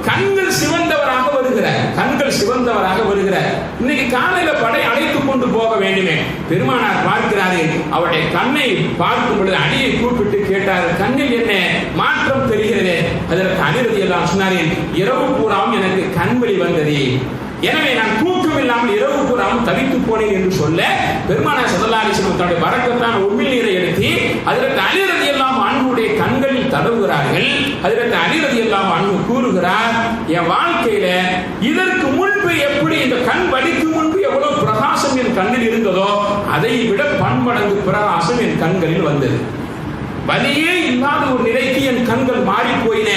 Speaker 1: கண்கள் சிவந்தவராக வருகிறார், கண்கள் சிவந்தவராக வருகிறார். இன்னைக்கு காலையில படை அழைத்துக் கொண்டு போக வேண்டுமே, பெருமானார் பார்க்கிறார்கள். அவருடைய கண்ணை பார்க்கும் பொழுது அடியை கூப்பிட்டு கேட்டார்கள், கண்ணில் என்ன மாற்றம் தெரிகிறது? அதற்கு அலி ரலியல்லாஹு அன்ஹு சொன்னார்கள், இரவு பூராவும் எனக்கு கண்வலி வந்தது, எனவே நான் தூக்கம் இல்லாமல் இரவு பூராவும் தவித்து போனேன் என்று சொல்ல, பெருமானார் ஸல்லல்லாஹு அலைஹி வஸல்லம் தன்னுடைய பரக்கத்தான உமிழ் நீரை எடுத்து அதற்கு அலி ரலியல்லாஹு அன்ஹுடைய கண்களில் தடவுகிறார்கள். அதற்கு அலி ரலியல்லாஹு அன்ஹு கூறுகிறார், என் வாழ்க்கையில இதற்கு முன்பு எப்படி இந்த கண் வலிக்கு முன்பு எவ்வளவு பிரகாசம் என் கண்ணில் இருந்ததோ அதை விட பன்மடங்கு பிரகாசம் என் கண்களில் வந்தது. வலியே இல்லாத ஒரு நிலைக்கு என் கண்கள் மாறி போயின,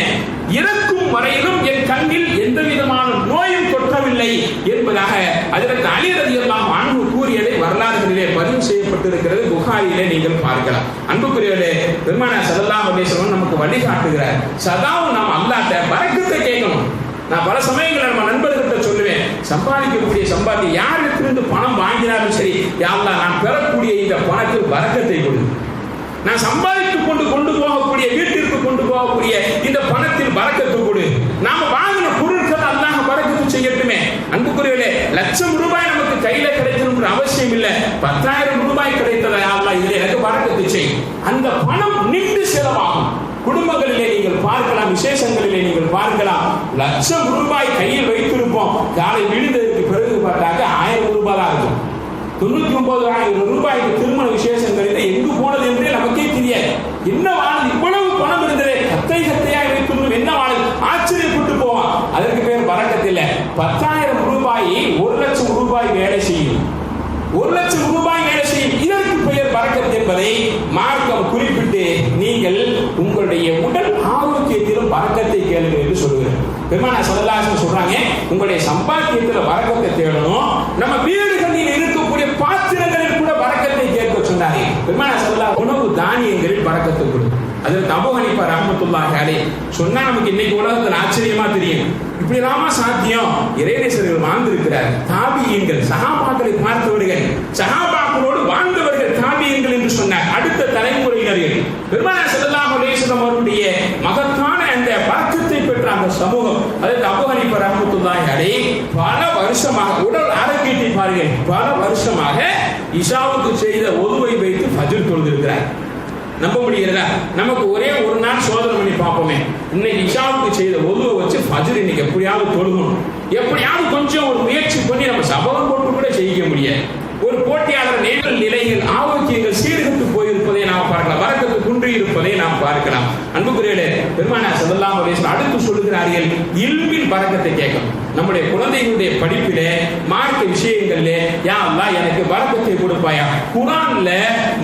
Speaker 1: இறக்கும் வரையிலும் என் கண்ணில் எந்த விதமான நோயும் தொற்றவில்லை என்பதாக அதற்கு அலி ரலியல்லாஹு அன்ஹு கூறியதை வரலாறுகளிலே பதிவு செய்யப்பட்டிருக்கிறது. புகாரியிலே நீங்கள் பார்க்கலாம். அன்புக்குரியவர்களே, பெருமானார் ஸல்லல்லாஹு அலைஹி வஸல்லம் நமக்கு வழிகாட்டுகிறார். சதாவும் நாம் அல்லாஹ்ட்ட பரக்கத்தை கேட்கணும். நான் பல சமயங்களில் நம்ம நண்பர்கிட்ட சொல்லுவேன், சம்பாதிக்கக்கூடிய சம்பாதி யாரிடத்திலிருந்து பணம் வாங்கினாலும் சரி, யா அல்லாஹ் நான் பெறக்கூடிய இந்த பணத்தில் பரக்கத்தை கொடு, நான் சம்பாதித்துக் கொண்டு போகக்கூடிய வீட்டிற்கு கொண்டு போகக்கூடிய இந்த பணத்தில் பரக்கத்து கொடு, நாம வாங்கின பொருட்கள் அல்லாஹ் பரக்கத்து செய்யட்டுமே. அன்புக்குரியவர்களே, லட்சம் ரூபாய் நமக்கு கையில கிடைக்கணும்ன்ற அவசியம் இல்லை, 10,000 ரூபாய் கிடைத்ததா அல்லாஹ் இதில் எனக்கு பரக்கத்து செய். அந்த பணம் நின்று செலவாகும். குடும்பங்களிலே நீங்கள் பார்க்கலாம், விசேஷங்களிலே நீங்கள் பார்க்கலாம், லட்சம் ரூபாய் கையில் வைத்திருப்போம், காலை விழுந்ததற்கு பிறகு பார்த்தாக்க 1000 ரூபாய் தான் இருக்கும். 99,000 ரூபாய்க்கு திருமண விசேஷங்களில் எங்கு போனது என்றே நமக்கே தெரியாது. என்ன வாழ்ந்து இவ்வளவு பணம் இருந்ததே, கத்தையாக வைத்துள்ளோம், என்ன வாழ்ந்து ஆச்சரியப்பட்டு போவான். அதற்கு பேர் பரக்கத்தில் 10,000 ரூபாயை 1,00,000 ரூபாய் வேலை செய்யும், 1,00,000 ரூபாய் வேலை செய்யும். இதற்கு பெயர் பரக்கத் என்பதை மார்க்கம் குறிப்பிட்டு நீங்கள் உங்களுடைய உடல் ஆரோக்கியத்திலும் பரக்கத்தை கேளுங்கள் என்று சொல்லுங்கள். உங்களுடைய சம்பாத்தியத்துல வரக்கத்தை தேடணும். நம்ம வீடுகளில் இருக்கக்கூடிய பாத்திரங்களில் கூட வரக்கத்தை கேட்க சொன்னாரே. பெருமானார் ஸல்லல்லாஹு அலைஹி வஸல்லம் உணவு தானியங்களில் வரக்கத்தை கொடு. அதில் அபூ ஹனீஃபா ரஹ்மத்துல்லாஹி அலைஹி சொன்னா நமக்கு இன்னைக்கு உலகத்தில் ஆச்சரியமா தெரியும். இப்படி இல்லாம சாத்தியம். இறைநேசர்கள் வாழ்ந்திருக்கிறார். தாபியீன்கள் சஹாபாக்களை பார்த்தவர்கள், சஹாபாக்களோடு வாழ்ந்தவர்கள் தாபியீன்கள் என்று சொன்னார். அடுத்த தலைமுறையினர்கள் பெருமானார் ஸல்லல்லாஹு அலைஹி வஸல்லம் அவருடைய மகத்தான அந்த பரக்கத்தை பெற்ற அந்த சமூகம். அதில் அபூ ஹனீஃபா ரஹ்மத்துல்லாஹி அலைஹி பல வருஷமாக உடல் ஆரோக்கியத்தை பாருங்கள், பல வருஷமாக இஷாவுக்கு செய்த ஒதுவை வைத்து ஃபஜ்ர் தொழுதிருக்கிறார். நம்ப முடிகிறதா? நமக்கு ஒரே ஒரு நாள் சோதனை பண்ணி பார்ப்போமே. இன்னைக்கு இஷாவுக்கு செய்த ஒதுவை வச்சு ஃபஜ்ர் இன்னைக்கு எப்படியாவது தொழுகணும். எப்படியாவது கொஞ்சம் ஒரு முயற்சி பண்ணி நம்ம சபதம் போட்டு கூட செய்ய முடியாது. ஒரு போட்டியாளர் நேரல் நிலைகள் ஆரோக்கியங்கள் சீர்கட்டு போயிருப்பதை நாம் பார்க்கலாம், வரக்கத்து குன்றி இருப்பதை நாம் பார்க்கலாம். அன்புக்குரியவர்களே, பெருமானார் ஸல்லல்லாஹு அலைஹி வஸல்லம் அடுத்து சொல்லுகிறார்கள், இல்மில் பரக்கத்தை கேட்கணும். நம்முடைய குழந்தைகளுடைய படிப்பிலே, மார்க்க விஷயங்களிலே, யா அல்லாஹ் எனக்கு பரக்கத்தை கொடுப்பாயா, குர்ஆன்ல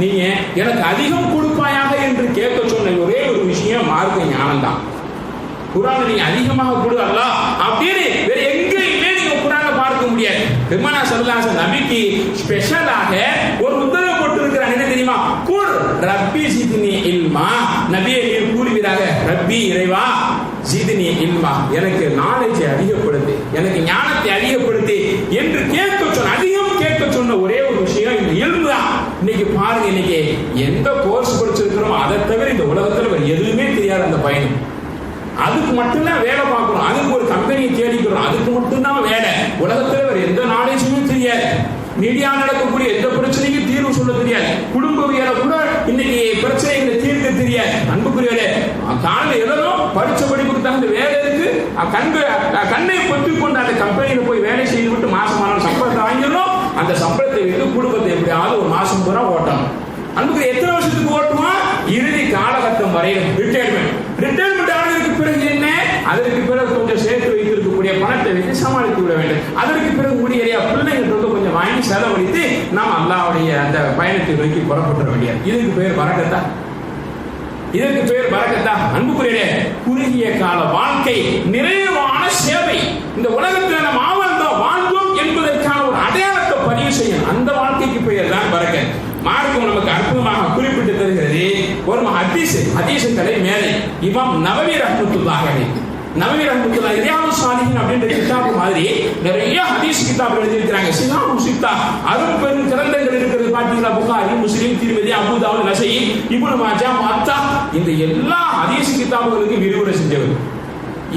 Speaker 1: நீங்க எனக்கு அதிகம் கொடுப்பாயாக என்று கேட்க சொன்ன ஒரே ஒரு விஷயம் மார்க்க ஞானம் தான். குர்ஆனை நீங்க அதிகமாக கொடு அல்லாஹ் அப்படின்னு வேற எங்கேயுமே நீங்க குர்ஆனை பார்க்க முடியாது. பெருமானார் ஸல்லல்லாஹு அலைஹி வஸல்லம் நபிக்கு ஸ்பெஷலாக ஒரு உத்தரவு போட்டிருக்கிறார். என்ன தெரியுமா? குல் ரப்பி ஜித்னி இல்மா. நபியே நீர் கூறுவீராக, ரப்பி இறைவா ஜித்னி இல்மா, எனக்கு நாலேஜை அதிகப்படுத்து, எனக்கு ஞானத்தை அதிகப்படுத்து என்று கேட்க சொன்ன, அதிகம் கேட்க சொன்ன ஒரே ஒரு விஷயம் இந்த இல்மு தான். இன்னைக்கு பாருங்க, இன்னைக்கு எந்த கோர்ஸ் படிச்சிருக்கிறோம் அதை தவிர இந்த உலகத்துல வேற எதுவுமே தெரியாது அந்த பையனுக்கு. அதுக்கு மட்டும்தான் வேலை பார்க்கணும், அதுக்கு ஒரு கம்பெனியை தேடிக்கிறோம், அதுக்கு மட்டும்தான் வேலை. உலகத்துல வேற எந்த நாலேஜுமே தெரியாது. மீடியா நடக்கக்கூடிய எந்த பிரச்சனைக்கும் தீர்வு சொல்ல தெரியாது. குடும்பவியலை கூட இன்னைக்கு பிரச்சனைகளை தீர்க்க தெரியாது. அன்புக்குரியவரே, காலையில் எதனும் படிச்ச படிப்புக்கு தகுந்த வேலை இருக்கு, கண்ணை பொத்திக் கொண்டு அந்த கம்பெனியில போய் வேலை செய்து விட்டு மாசமான சம்பளத்தை வாங்கிடணும். அந்த சம்பளத்தை வைத்து குடும்பத்தை எப்படியாவது ஒரு மாசம் பூரா ஓட்டணும். அன்புக்கு எத்தனை வருஷத்துக்கு ஓட்டுவான்? இறுதி காலகட்டம் வரையும் ரிட்டையர்மெண்ட் ஆனதற்கு பிறகு என்ன? அதற்கு பிறகு கொஞ்சம் சேர்த்து வைத்திருக்கக்கூடிய பணத்தை வைத்து சமாளித்து விட வேண்டும். அதற்கு பிறகு முடியலையா, பிள்ளைங்களுக்கு கொஞ்சம் வாங்கி செலவழித்து நாம் அல்லாஹ்வுடைய அந்த பயணத்தை நோக்கி புறப்பட வேண்டியது. இதுக்கு பேர் பரக்கத்தா? இதற்கு பேர் பரக்கத்தா? அன்புக்குரியவரே, குறுகிய கால வாழ்க்கை, நிறைவான சேவை. இந்த உலகத்தில் நாம் வாழ்ந்தோம் என்பதற்கான ஒரு அடையாளத்தை பதிவு செய்யும். அந்த வாழ்க்கைக்கு பெயர் தான் பரக்கத். மார்க்கம் நமக்கு அற்புதமாக குறிப்பிட்டு தருகிறது. ஒரு ஹதீஸுகளை மேலே இமாம் நவவி ரஹ்மத்துல்லாஹி அலைஹி, நவவி ரஹ்மத்துல்லாஹி ரியாதுஸ் ஸாலிஹீன் அப்படின்ற கிதாபு மாதிரி நிறைய ஹதீஸ் கிதாபுகள் எழுதியிருக்கிறாங்க. சிஹாஹு சித்தா, அரும் பெரும் கிரந்தங்கள் இருக்கிறது. பார்த்தீங்களா, புகாரி, முஸ்லிம், திர்மிதி, அபூ தாவூத், நஸஈ, இப்னு மாஜா, முவத்தா, இந்த எல்லா ஹதீஸ் கிதாபுகளுக்கும் விரிவுரை செஞ்சவர்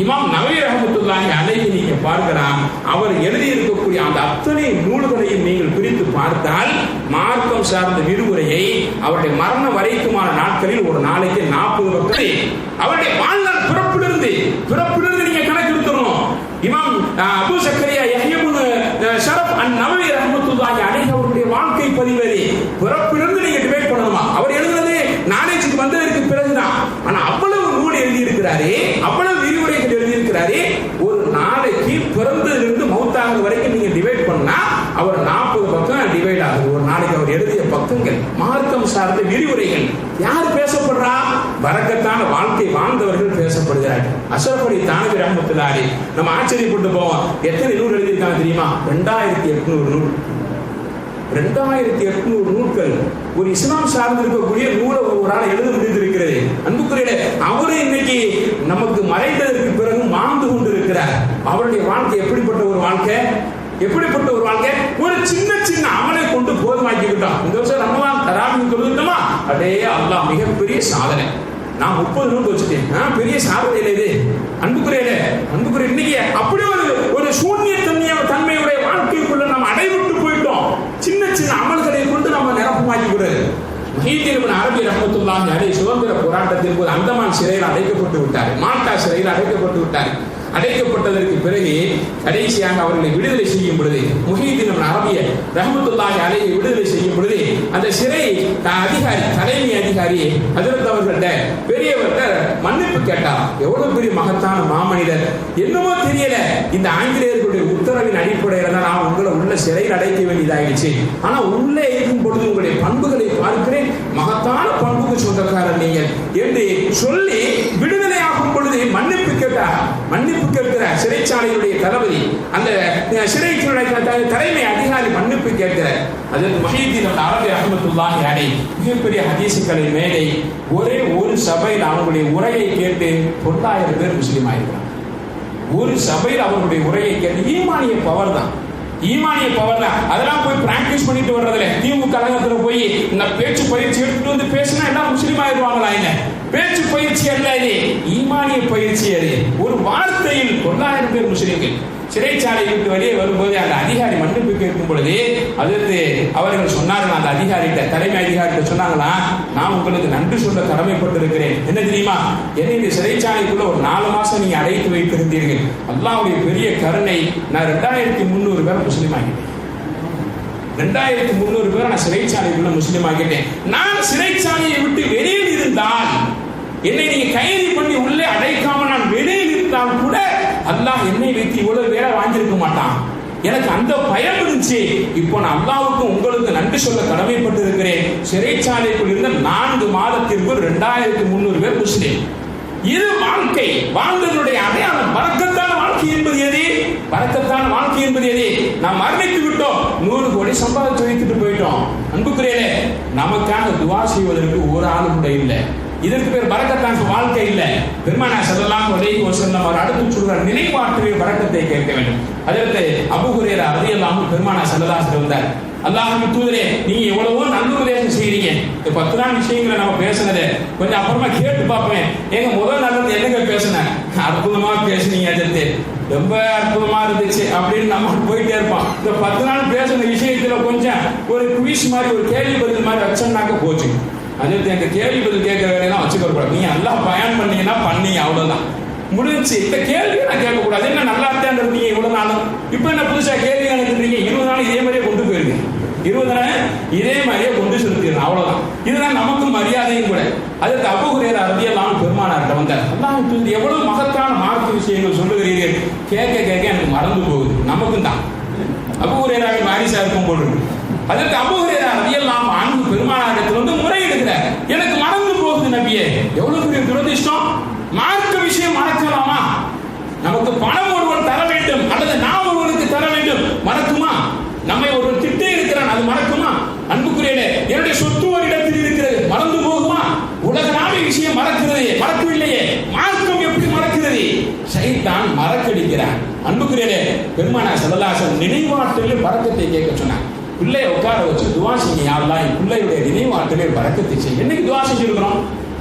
Speaker 1: இமாம் நவவி ரஹ்மத்துல்லாஹி அலைஹி. நீங்க பார்க்கலாம், அவர் எழுதியிருக்கக்கூடிய அந்த அத்தனை நூல்களையும் நீங்கள் பிரித்து பார்த்தால் மார்க்கம் சார்ந்த விரிவுரையை அவருடைய மரண வரைக்குமான நாட்களில் ஒரு நாளைக்கு 40 பக்கம், அவருடைய வாழ்நாள் பிறப்பிலிருந்து நீங்க கணக்கெடுக்கணும். இமாம் அபூ ஸக்கரியா யஹ்யா இப்னு ஷரஃப் அன்-நவவி ரஹ்மத்துல்லாஹி அலைஹி அவருடைய வாழ்க்கை பதிவரை பிறப்பிலிருந்து நீங்க டிவைட் பண்ணணுமா? அவர் எழுதுனது நாலேஜுக்கு வந்ததற்கு பிறகுதான். ஆனா அவ்வளவு நூல் எழுதியிருக்கிறாரே, அவ்வளவு விரிவுரைகள் எழுதியிருக்கிறாரே. ஒரு நாளைக்கு பிறந்ததிலிருந்து மௌத்தாகிறது வரைக்கும் நீங்க டிவைட் பண்ணா அவர் 40 பக்கம் டிவைட் ஆகுது. ஒரு நாளைக்கு அவர் எழுதிய பக்கங்கள், மார்க்கம் சார்ந்த விரிவுரைகள். யார் பேசப்படுறா? பரக்கத்தான வாழ்க்கை வாழ்ந்தவர்கள் பேசப்படுகிறார்கள். அஷ்ரஃப் அலி தானவி ரஹ்மத்துல்லாஹி நம்ம ஆச்சரியப்பட்டு போவோம். எத்தனை நூல் எழுதியிருக்காங்க தெரியுமா? 2800 நூல். 2800 நூல்கள். ஒரு இஸ்லாம் சார்ந்து இருக்கக்கூடிய நூலை ஒரு ஆள் எழுத முடிந்திருக்கிறது. அன்புக்குரியவர்களே, அவரு இன்னைக்கு நமக்கு மறைந்ததற்கு பிறகு வாழ்ந்து கொண்டிருக்கிறார். அவருடைய வாழ்க்கை எப்படிப்பட்ட ஒரு வாழ்க்கை? ஒரு சின்ன அமலை கொண்டு போதுமாக்கிக்கிட்டோம். இந்த வருஷம் ரமலான் தராவி தொழுதுட்டோமா, அடே அல்லாஹ் மிகப்பெரிய சாதனை. நான் 30 நூல் வச்சுட்டேன், பெரிய சாதனை இல்லை இது. அன்புக்குரியவர்களே, இன்னைக்கு அப்படி ஒரு சூன்ய தன்மையுடைய வாழ்க்கைக்குள்ள நம்ம அடைவிட்டு போயிட்டோம். சின்ன அமல்களை கொண்டு நம்ம நிரப்பமாக்கிக்கிறது. முஹீதீன் இப்னு அரபி ரஹ்மத்துல்லாஹி அலைஹி சுதந்திர போராட்டத்தின் போது அந்தமான் சிறையில் அடைக்கப்பட்டு விட்டார், மால்டா சிறையில் அடைக்கப்பட்டு விட்டார். அடைக்கப்பட்டதற்கு பிறகு கடைசியாக அவர்களை விடுதலை செய்யும் பொழுது, முஹீதீன் இப்னு அரபி ரஹ்மத்துல்லாஹி அலைஹி விடுதலை செய்யும் பொழுது, அந்த சிறை அதிகாரி, தலைமை அதிகாரி ஹஜ்ரத் அவர்கள்ட்ட, பெரியவர்கிட்ட மன்னிப்பு கேட்டார். எவ்வளவு பெரிய மகத்தான மாமனிதர், என்னமோ தெரியல, இந்த ஆங்கிலேயர்களுடைய உத்தரவின் அடிப்படையில் தான் நான் உங்களை உள்ள சிறையில் அடைக்க வேண்டியதாகிடுச்சு. ஆனா உள்ளே இருக்கும் பொழுது உங்களுடைய பண்புகளை பார்க்கிறேன், மகத்தான பண்புக்கு சொந்தக்காரர் நீங்கள் என்று சொல்லி விடுதலை ஆகும் பொழுது மன்னிப்பு கேட்டார். மன்னிப்பு கேட்கிறார். சிறைச்சாலையுடைய தளபதி, அந்த சிறைச்சாலை தலைமை அதிகாரி மன்னிப்பு கேட்கிறார். அதற்கு முஹையீத்தீன் அரபி ரஹ்மத்துல்லாஹி அலைஹி மிகப்பெரிய ஹதீஸுகளை மேடை ஒரே ஒரு சபையில் அவங்களுடைய உரையை கேட்டு 9,000 பேர் முஸ்லீம் ஆயிருக்கிறார். ஒரு சபையில் அவர்களுடைய உரையை கேட்டு ஈமானிய பவர் தான், ஈமானிய பவர் தான். அதெல்லாம் போய் பிராக்டிஸ் பண்ணிட்டு வர்றதுல திமுக கழகத்துல போய் இந்த பேச்சு பயிற்சி எடுத்துட்டு வந்து பேசினா எல்லாம் முஸ்லீம் ஆயிடுவாங்களா? என்ன பேச்சு பயிற்சி அல்ல, இது ஈமானிய பயிற்சி. அது ஒரு வார்த்தையில் 9,000 பேர் முஸ்லீம்கள். சிறைச்சாலை விட்டு வெளியே வரும்போது அந்த அதிகாரி மன்னிப்பு கேட்கும் பொழுது அதற்கு அவர்கள் சொன்னார்கள், அந்த அதிகாரிகிட்ட, தலைமை அதிகாரிகிட்ட சொன்னாங்களா, நான் உங்களுக்கு நன்றி சொல்ல கடமைப்பட்டிருக்கிறேன். என்ன தெரியுமா, என்னை இந்த சிறைச்சாலைக்குள்ள ஒரு 4 மாசம் நீங்க அடைத்து வைத்திருந்தீர்கள். அல்லாஹ்வுடைய பெரிய கருணை, நான் 2300 பேரை முஸ்லீம் ஆகிட்டேன். 2300 பேரை நான் சிறைச்சாலைக்குள்ள முஸ்லீம் ஆகிட்டேன். நான் சிறைச்சாலையை விட்டு வெளியில் இருந்தால், என்னை நீங்க கைது பண்ணி உள்ளே அடைக்காம நான் வெளியில் இருந்தால் கூட அல்லாஹ் என்னை வைத்து இவ்வளவு வேலை வாங்கியிருக்க மாட்டான். எனக்கு அந்த பயம் இருந்துச்சு. இப்போ நான் அல்லாஹ்வுக்கு உங்களுக்கு நன்றி சொல்ல கடமைப்பட்டு இருக்கிறேன். சிறைச்சாலைக்குள் இருந்த 4 மாதத்திற்கு 2300 பேர் முஸ்லீம். இது வாழ்க்கை, வாழ்ந்ததனுடைய அடையாளம். பரக்கத்தான வாழ்க்கை என்பது எது? பரக்கத்தான வாழ்க்கை என்பது எது? நாம் மரணித்து விட்டோம், 100 கோடி சம்பாதித்து வைத்துட்டு போயிட்டோம். அன்புக்குரியலே, நமக்காக துஆ செய்வதற்கு ஒரு ஆளு கூட இல்லை. இதற்கு பேர் பரக்கத்தான வாழ்க்கை இல்லை. பெருமானார் ஸல்லல்லாஹு அலைஹி வஸல்லம் அவர் அடுத்து சொல்ற நினைவாற்றலில் பரக்கத்தை கேட்க வேண்டும். அதற்கு அபூ ஹுரைரா ரலியல்லாஹு அன்ஹு பெருமானார் ஸல்லல்லாஹு அலைஹி வஸல்லம் அல்லாஹ்வின் தூதரே, நீங்க எவ்வளவோ நல்லுபதேசம் செய்றீங்க, இந்த 10 நாள் விஷயங்களை நம்ம பேசுனது கொஞ்சம் அப்புறமா கேட்டு பார்ப்பேன். எங்க முதல் நல்லது என்னங்க பேசுனேன்? அற்புதமா பேசுனீங்க, அது ரொம்ப அற்புதமா இருந்துச்சு அப்படின்னு நம்ம போயிட்டே இருப்போம். இந்த 10 நாள் பேசுன விஷயத்துல கொஞ்சம் ஒரு குவிஸ் மாதிரி, ஒரு கேள்வி பதில் மாதிரி வச்சோம்னாக்க போச்சு. அது எங்க கேள்வி பதில் கேட்கிற வேலையெல்லாம் வச்சுக்கூடாது. நீங்க எல்லாம் பயன் பண்ணீங்கன்னா பண்ணீங்க, அவ்வளவுதான், முடிஞ்சு. இந்த கேள்வியை நான் கேட்கக்கூடாது. என்ன நல்லா தான் இருந்தீங்க இவ்வளவு நாளும், இப்ப என்ன புதுசா கேள்வி கேட்குறீங்க? 20 நாள் இதே மாதிரியே கொண்டு போயிருங்க, 20 நாள் இதே மாதிரியே கொண்டு செலுத்திடணும், அவ்வளவுதான். இதுதான் நமக்கு மரியாதையும் கூட. அதற்கு அபூ ஹுரைரா ரலியல்லாஹு அன்ஹு பெருமானார்ட்ட வந்தார். அல்லாஹ் எவ்வளவு மகத்தான மார்க்க விஷயங்கள் சொல்லுகிறீர்கள், கேட்க கேட்க எனக்கு மறந்து போகுது. நமக்கும் தான் அபூ ஹுரைராவின் வாரிசா இருக்கும் போது. அதற்கு அபூ ஹுரைரா ரலியல்லாஹு அன்ஹு பெருமானாரிடத்தில் வந்து முறையிடுகிறார், எனக்கு மறந்து போகுது நபியே. எவ்வளவு பெரிய துரதிஷ்டம்! மார்க்க விஷயம் மறக்கலாமா? நமக்கு பணம் ஒருவன் தர வேண்டும் அல்லது நாம் ஒருவனுக்கு தர வேண்டும், மறக்குமா? நம்மை ஒருவன் திட்டே இருக்கிறான், அது மறக்குமா? அன்புக்குரியலே, என்னுடைய சொத்து ஒரு இடத்தில் இருக்கிறது, மறந்து போகுமா? உலகளாவிய விஷயம் மறக்கிறது, மறக்கவில்லையே. மார்க்கம் எப்படி மறக்கிறது? ஷைத்தான் மறக்கடிக்கிறான். அன்புக்குரியலே, பெருமானார் ஸல்லல்லாஹு அலைஹி வஸல்லம் நினைவாற்றலில் பரக்கத்தை கேட்க சொன்னாங்க. பிள்ளையை உட்கார வச்சு துஆ செய்யுங்க, யா அல்லாஹ் என் பிள்ளையுடைய நினைவாற்றலில் பரக்கத்தை செய். என்னைக்கு துஆ செஞ்சிருக்கிறோம்?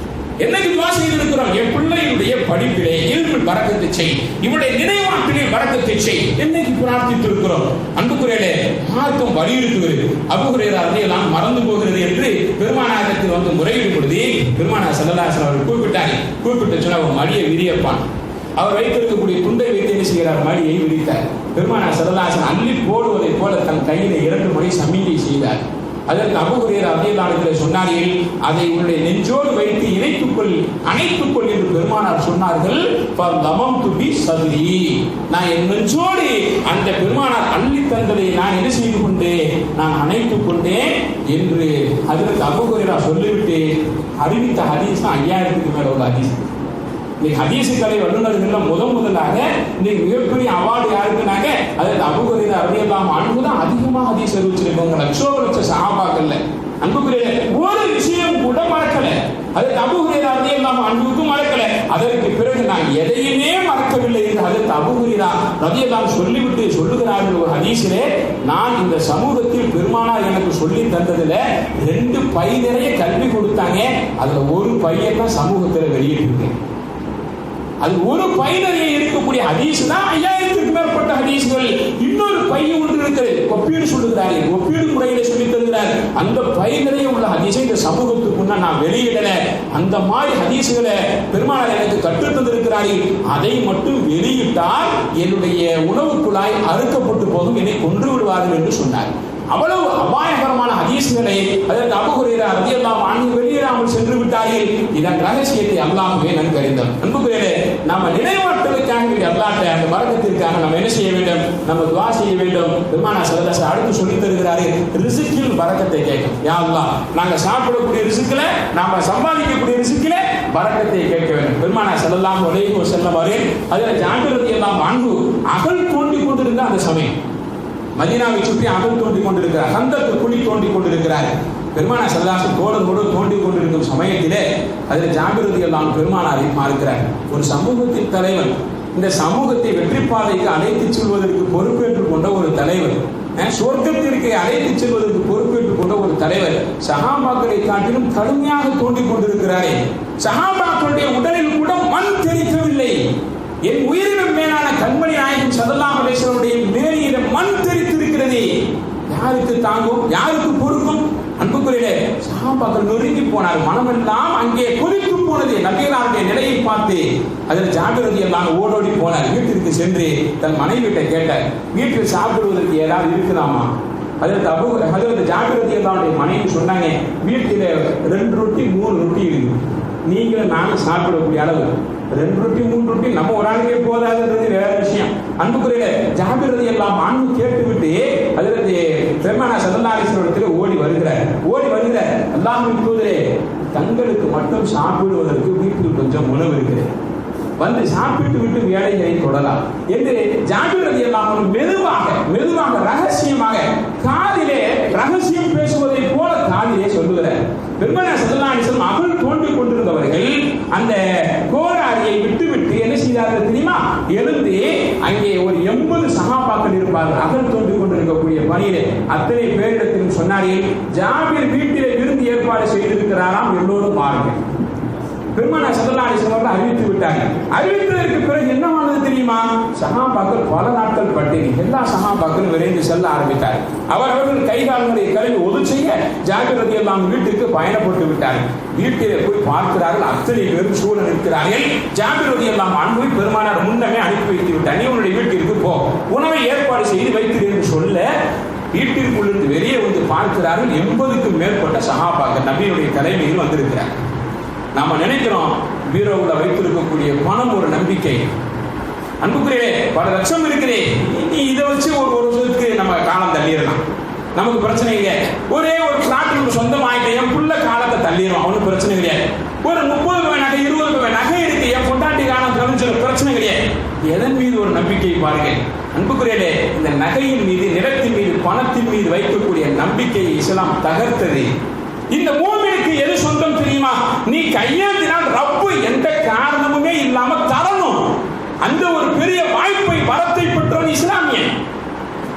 Speaker 1: என்னைக்கு துஆ செய்திருக்கிறோம்? என் பிள்ளையுடைய படிப்பிலே இல்மில் பரக்கத்தை செய், இவருடைய நினைவாற்றலில் பரக்கத்தை செய், என்னைக்கு பிரார்த்தித்து இருக்கிறோம்? அன்புக்குரியலே, மார்க்கம் வலியுறுத்துகிறது. அபூ ஹுரைரா ரலியல்லாஹு அன்ஹு மறந்து போகிறது என்று பெருமானாரிடத்தில் வந்து முறையிடும் பொழுது பெருமானார் ஸல்லல்லாஹு அலைஹி வஸல்லம் கூப்பிட்டு சொன்ன ஒரு மடியை விரியப்பான். அவர் வைத்திருக்கக்கூடிய துண்டை வைத்து என்ன செய்கிறார்? மடியை விரித்தார். பெருமானார் ஸல்லல்லாஹு அலைஹி வஸல்லம் அள்ளி போடுவதை போல தன் கையில 2 முறை சமீகை செய்தார். அதற்கு அபூ ஹுரைரா ரலியல்லாஹு அன்ஹு சொன்னார்கள், அதை உன்னுடைய நெஞ்சோடு வைத்து இணைத்துக்கொள், அணைத்துக்கொள் என்று பெருமானார் சொன்னார்கள். ஃபலமம்து பி சத்ரி, நான் என் நெஞ்சோடு அந்த பெருமானார் அள்ளி தந்ததை நான் என்ன செய்து கொண்டேன்? நான் அணைத்துக் கொண்டேன் என்று அதற்கு அபூ ஹுரைரா சொல்லிவிட்டு அறிவித்த ஹதீஸ் 5000க்கு மேல உள்ள ஹதீஸ். இன்னைக்கு ஹதீஸ் கலை வல்லுநர்கள் முதலாக இன்னைக்கு மிகப்பெரிய அவார்டு யாருக்குனாக்க அதற்கு அபூ ஹுரைரா ரலியல்லாஹு அன்ஹு தான் அதிகமாக ஹதீஸ் அறிவிச்சிருக்கவங்க. லட்ச சஹாபாக்கள்ல அன்புக்குரிய ஒரு விஷயம் கூட மறக்கல. அதற்கு அபூ ஹுரைரா ரலியல்லாஹு அன்ஹுக்கும் மறக்கல. அதற்கு பிறகு நான் எதையுமே மறக்கவில்லை என்று அதற்கு அபூ ஹுரைரா ரலியல்லாஹு அன்ஹு சொல்லிவிட்டு சொல்லுகிறார்கள் ஒரு ஹதீஸிலே, நான் இந்த சமூகத்தில் பெருமானார் எனக்கு சொல்லி தந்ததுல 2 பை நிறைய கல்வி கொடுத்தாங்க, அதுல ஒரு பையை தான் சமூகத்தில் வெளியிட்டிருக்கேன். அது ஒரு பை நிறைய இருக்கக்கூடிய ஹதீஸ் தான் 5000க்கு மேற்பட்ட ஹதீஸ்கள். இன்னொரு பை ஒன்று இருக்கிறது, ஒப்பீடு சொல்லுகிறார்கள், ஒப்பீடு முறையில சொல்லி தருகிறார். அந்த பை நிறைய உள்ள ஹதீஸை இந்த சமூகத்துக்கு நான் வெளியிடல. அந்த மாதிரி ஹதீஸ்களை பெருமானார் எனக்கு கற்றுத் தந்திருக்கிறார்கள். அதை மட்டும் வெளியிட்டால் என்னுடைய உணவு குழாய் அறுக்கப்பட்டு போகும், என்னை கொன்று விடுவார்கள் என்று சொன்னார். அவ்வளவு அபாயகரமான ஹதீஸ்களை அதற்கு அபூ ஹுரைரா ரலியல்லாஹு அன்ஹு வெளியிடாமல் சென்று விட்டார்கள். இதன் ரகசியத்தை அல்லாஹ்வே நன்கு அறிந்தார். அன்புக்குரியவர்களே, நாம நினைவாற்றலுக்காக அல்லாஹ்வுடைய அந்த பரக்கத்திற்காக நம்ம என்ன செய்ய வேண்டும்? நம்ம துஆ செய்ய வேண்டும். பெருமானார் ஸல்லல்லாஹு அலைஹி வஸல்லம் அடுத்து சொல்லி தருகிறார்கள், ரிஸ்கில் பரக்கத்தை கேட்கும். யா அல்லாஹ், நாங்க சாப்பிடக்கூடிய ரிஸ்கில, நாம சம்பாதிக்கக்கூடிய ரிஸ்கில பரக்கத்தை கேட்க வேண்டும். பெருமானார் ஸல்லல்லாஹு அலைஹி வஸல்லம் அவர்கள் அதில் ஜாபிர் ரலியல்லாஹு அன்ஹு அகல் தோண்டி கொண்டிருந்த அந்த சமயம், மதீனாவை சுற்றி அகல் தோண்டி கொண்டிருக்கிறார், கந்தக்கு குழி தோண்டி கொண்டிருக்கிறார். பெருமானார் ஸல்லல்லாஹு தோடு தோண்டி கொண்டிருக்கும் சமயத்திலே அதில் ஜாபிர் ரலியல்லாஹு அன்ஹு பெருமானாரை பார்க்கிறார். ஒரு சமூகத்தின் தலைவர், இந்த சமூகத்தை வெற்றி பாதைக்கு அழைத்துச் செல்வதற்கு பொறுப்பேற்றுக் கொண்ட ஒரு தலைவர், சொர்க்கத்திற்கு அழைத்துச் செல்வதற்கு பொறுப்பேற்றுக் கொண்ட ஒரு தலைவர் சஹாபாக்களை காட்டிலும் கடுமையாக தோண்டிக் கொண்டிருக்கிறாரே. சஹாபாக்களுடைய உடலில் கூட மண் தெரிக்கவில்லை. என் உயிரினும் மேலான கண்மணி நாயகம் ஸல்லல்லாஹு அலைஹி வஸல்லம் மேலியில மண் தெரித்திருக்கிறது. யாருக்கு தாங்கும், யாருக்கு பொறுக்கும்? அன்புக்குரியே, சஹாபாக்கள் நொறுங்கி போனார், மனமெல்லாம் அங்கே கொதித்து போனது. நபிகளாருடைய நிலையை பார்த்து அதில் ஜாபிர் ரலியல்லாஹு அன்ஹு ஓடோடி போனார். வீட்டிற்கு சென்று தன் மனைவிட்ட கேட்டார், வீட்டில் சாப்பிடுவதற்கு ஏதாவது இருக்குதாமா? அதில் ஜாபிர் ரலியல்லாஹு அன்ஹு மனைவி சொன்னாங்க, வீட்டில் 2 ரொட்டி 3 ரொட்டி இருக்கு, நீங்களும் நானும் சாப்பிடக்கூடிய அளவு 2 ரொட்டி 3 ரொட்டி நம்ம ஒரு ஆளுக்கே போதாதுன்றது வேற விஷயம். அன்புக்குரிய ஜாபிர் ரலியல்லாஹு அன்ஹு கேட்டுவிட்டு அதில் பெருமானார் ஸல்லல்லாஹு அலைஹி வஸல்லம் ஓடி வருகிறார். அல்லாஹ்வின் தூதரே, தங்களுக்கு மட்டும் சாப்பிடுவதற்கு வீட்டில் கொஞ்சம் உணவு இருக்கிறது, வந்து சாப்பிட்டு விட்டு வேலைகளை தொடரலாம் என்று ஜாபிர் ரலியல்லாஹு அன்ஹு மெதுவாக ரகசியமாக காதிலே ரகசியம் பேசுவதை போல காதிலே சொல்லுகிறார். பெருமானார் ஸல்லல்லாஹு அலைஹி வஸல்லம் அகல் தோண்டிக் கொண்டிருந்தவர்கள் அந்த கோடாரியை விட்டுவிட்டு என்ன செய்தார்கள் தெரியுமா? எழுந்து அங்கே ஒரு 80 சஹாபாக்கள் இருப்பார்கள் அகல் தோண்டிக் கொண்டிருக்கக்கூடிய பணியிலே. அத்தனை பேரிடத்திலும் சொன்னார்கள், ஜாபிர் வீட்டிலே விருந்து ஏற்பாடு செய்திருக்கிறாராம், எல்லோரும் பாருங்கள். பெருமானார் ஸல்லல்லாஹு அலைஹி வஸல்லம் அறிவித்து விட்டார்கள். அறிவித்ததற்கு பிறகு என்னவானது தெரியுமா? சஹாபாக்கள் பல நாட்கள் பட்டினி. எல்லா சஹாபாக்களும் விரைந்து செல்ல ஆரம்பித்தார்கள். அவர்கள் கைகால்களை கழுவி ஒது செய்ய ஜாபிர் ரலியல்லாஹு அன்ஹு வீட்டுக்கு பயணப்பட்டு விட்டார்கள். வீட்டிலே போய் பார்க்கிறார்கள், அத்தனை பேரும் சூழ நிற்கிறார்கள். ஜாபிர் ரலியல்லாஹு அன்ஹு பெருமானார் முன்னமே அனுப்பி வைத்து விட்டார், நீ உன்னுடைய வீட்டிற்கு போ, உணவை ஏற்பாடு செய்து வைக்கிறேன் என்று சொல்ல வீட்டிற்குள்ளிருந்து வெளியே வந்து பார்க்கிறார்கள். 80க்கும் மேற்பட்ட சஹாபாக்கள் நபியுடைய தலைமையில் வந்திருக்கிறார். நாம நினைக்கிறோம் பீரோவுல வைத்திருக்கக்கூடிய பணம் ஒரு நம்பிக்கை. அன்புக்குரியே, பல லட்சம் இருக்கிறே, நீ இதை வச்சு ஒரு வருஷத்துக்கு நம்ம காலம் தள்ளிடலாம், நமக்கு பிரச்சனை இல்லை. ஒரே ஒரு பிளாட் நமக்கு சொந்தம் ஆகிட்டு என் புள்ள காலத்தை தள்ளிடுவோம், அவனுக்கு பிரச்சனை கிடையாது. ஒரு 30 ரூபாய் நகை 20 ரூபாய் நகை இருக்கு, என் பொண்டாட்டி காலம் கழிஞ்சிடும், பிரச்சனை கிடையாது. எதன் மீது ஒரு நம்பிக்கை பாருங்கள் அன்புக்குரியே. இந்த நகையின் மீது, நிலத்தின் மீது, பணத்தின் மீது வைக்கக்கூடிய நம்பிக்கையை இஸ்லாம் தகர்த்தது. இந்த மூமினுக்கு எது சொந்தம் தெரியுமா? நீ கையேந்தினால் ரப்பு எந்த காரணமுமே இல்லாம தரணும். அந்த ஒரு பெரிய வாய்ப்பை, வரத்தை பெற்றவன் இஸ்லாமியன்.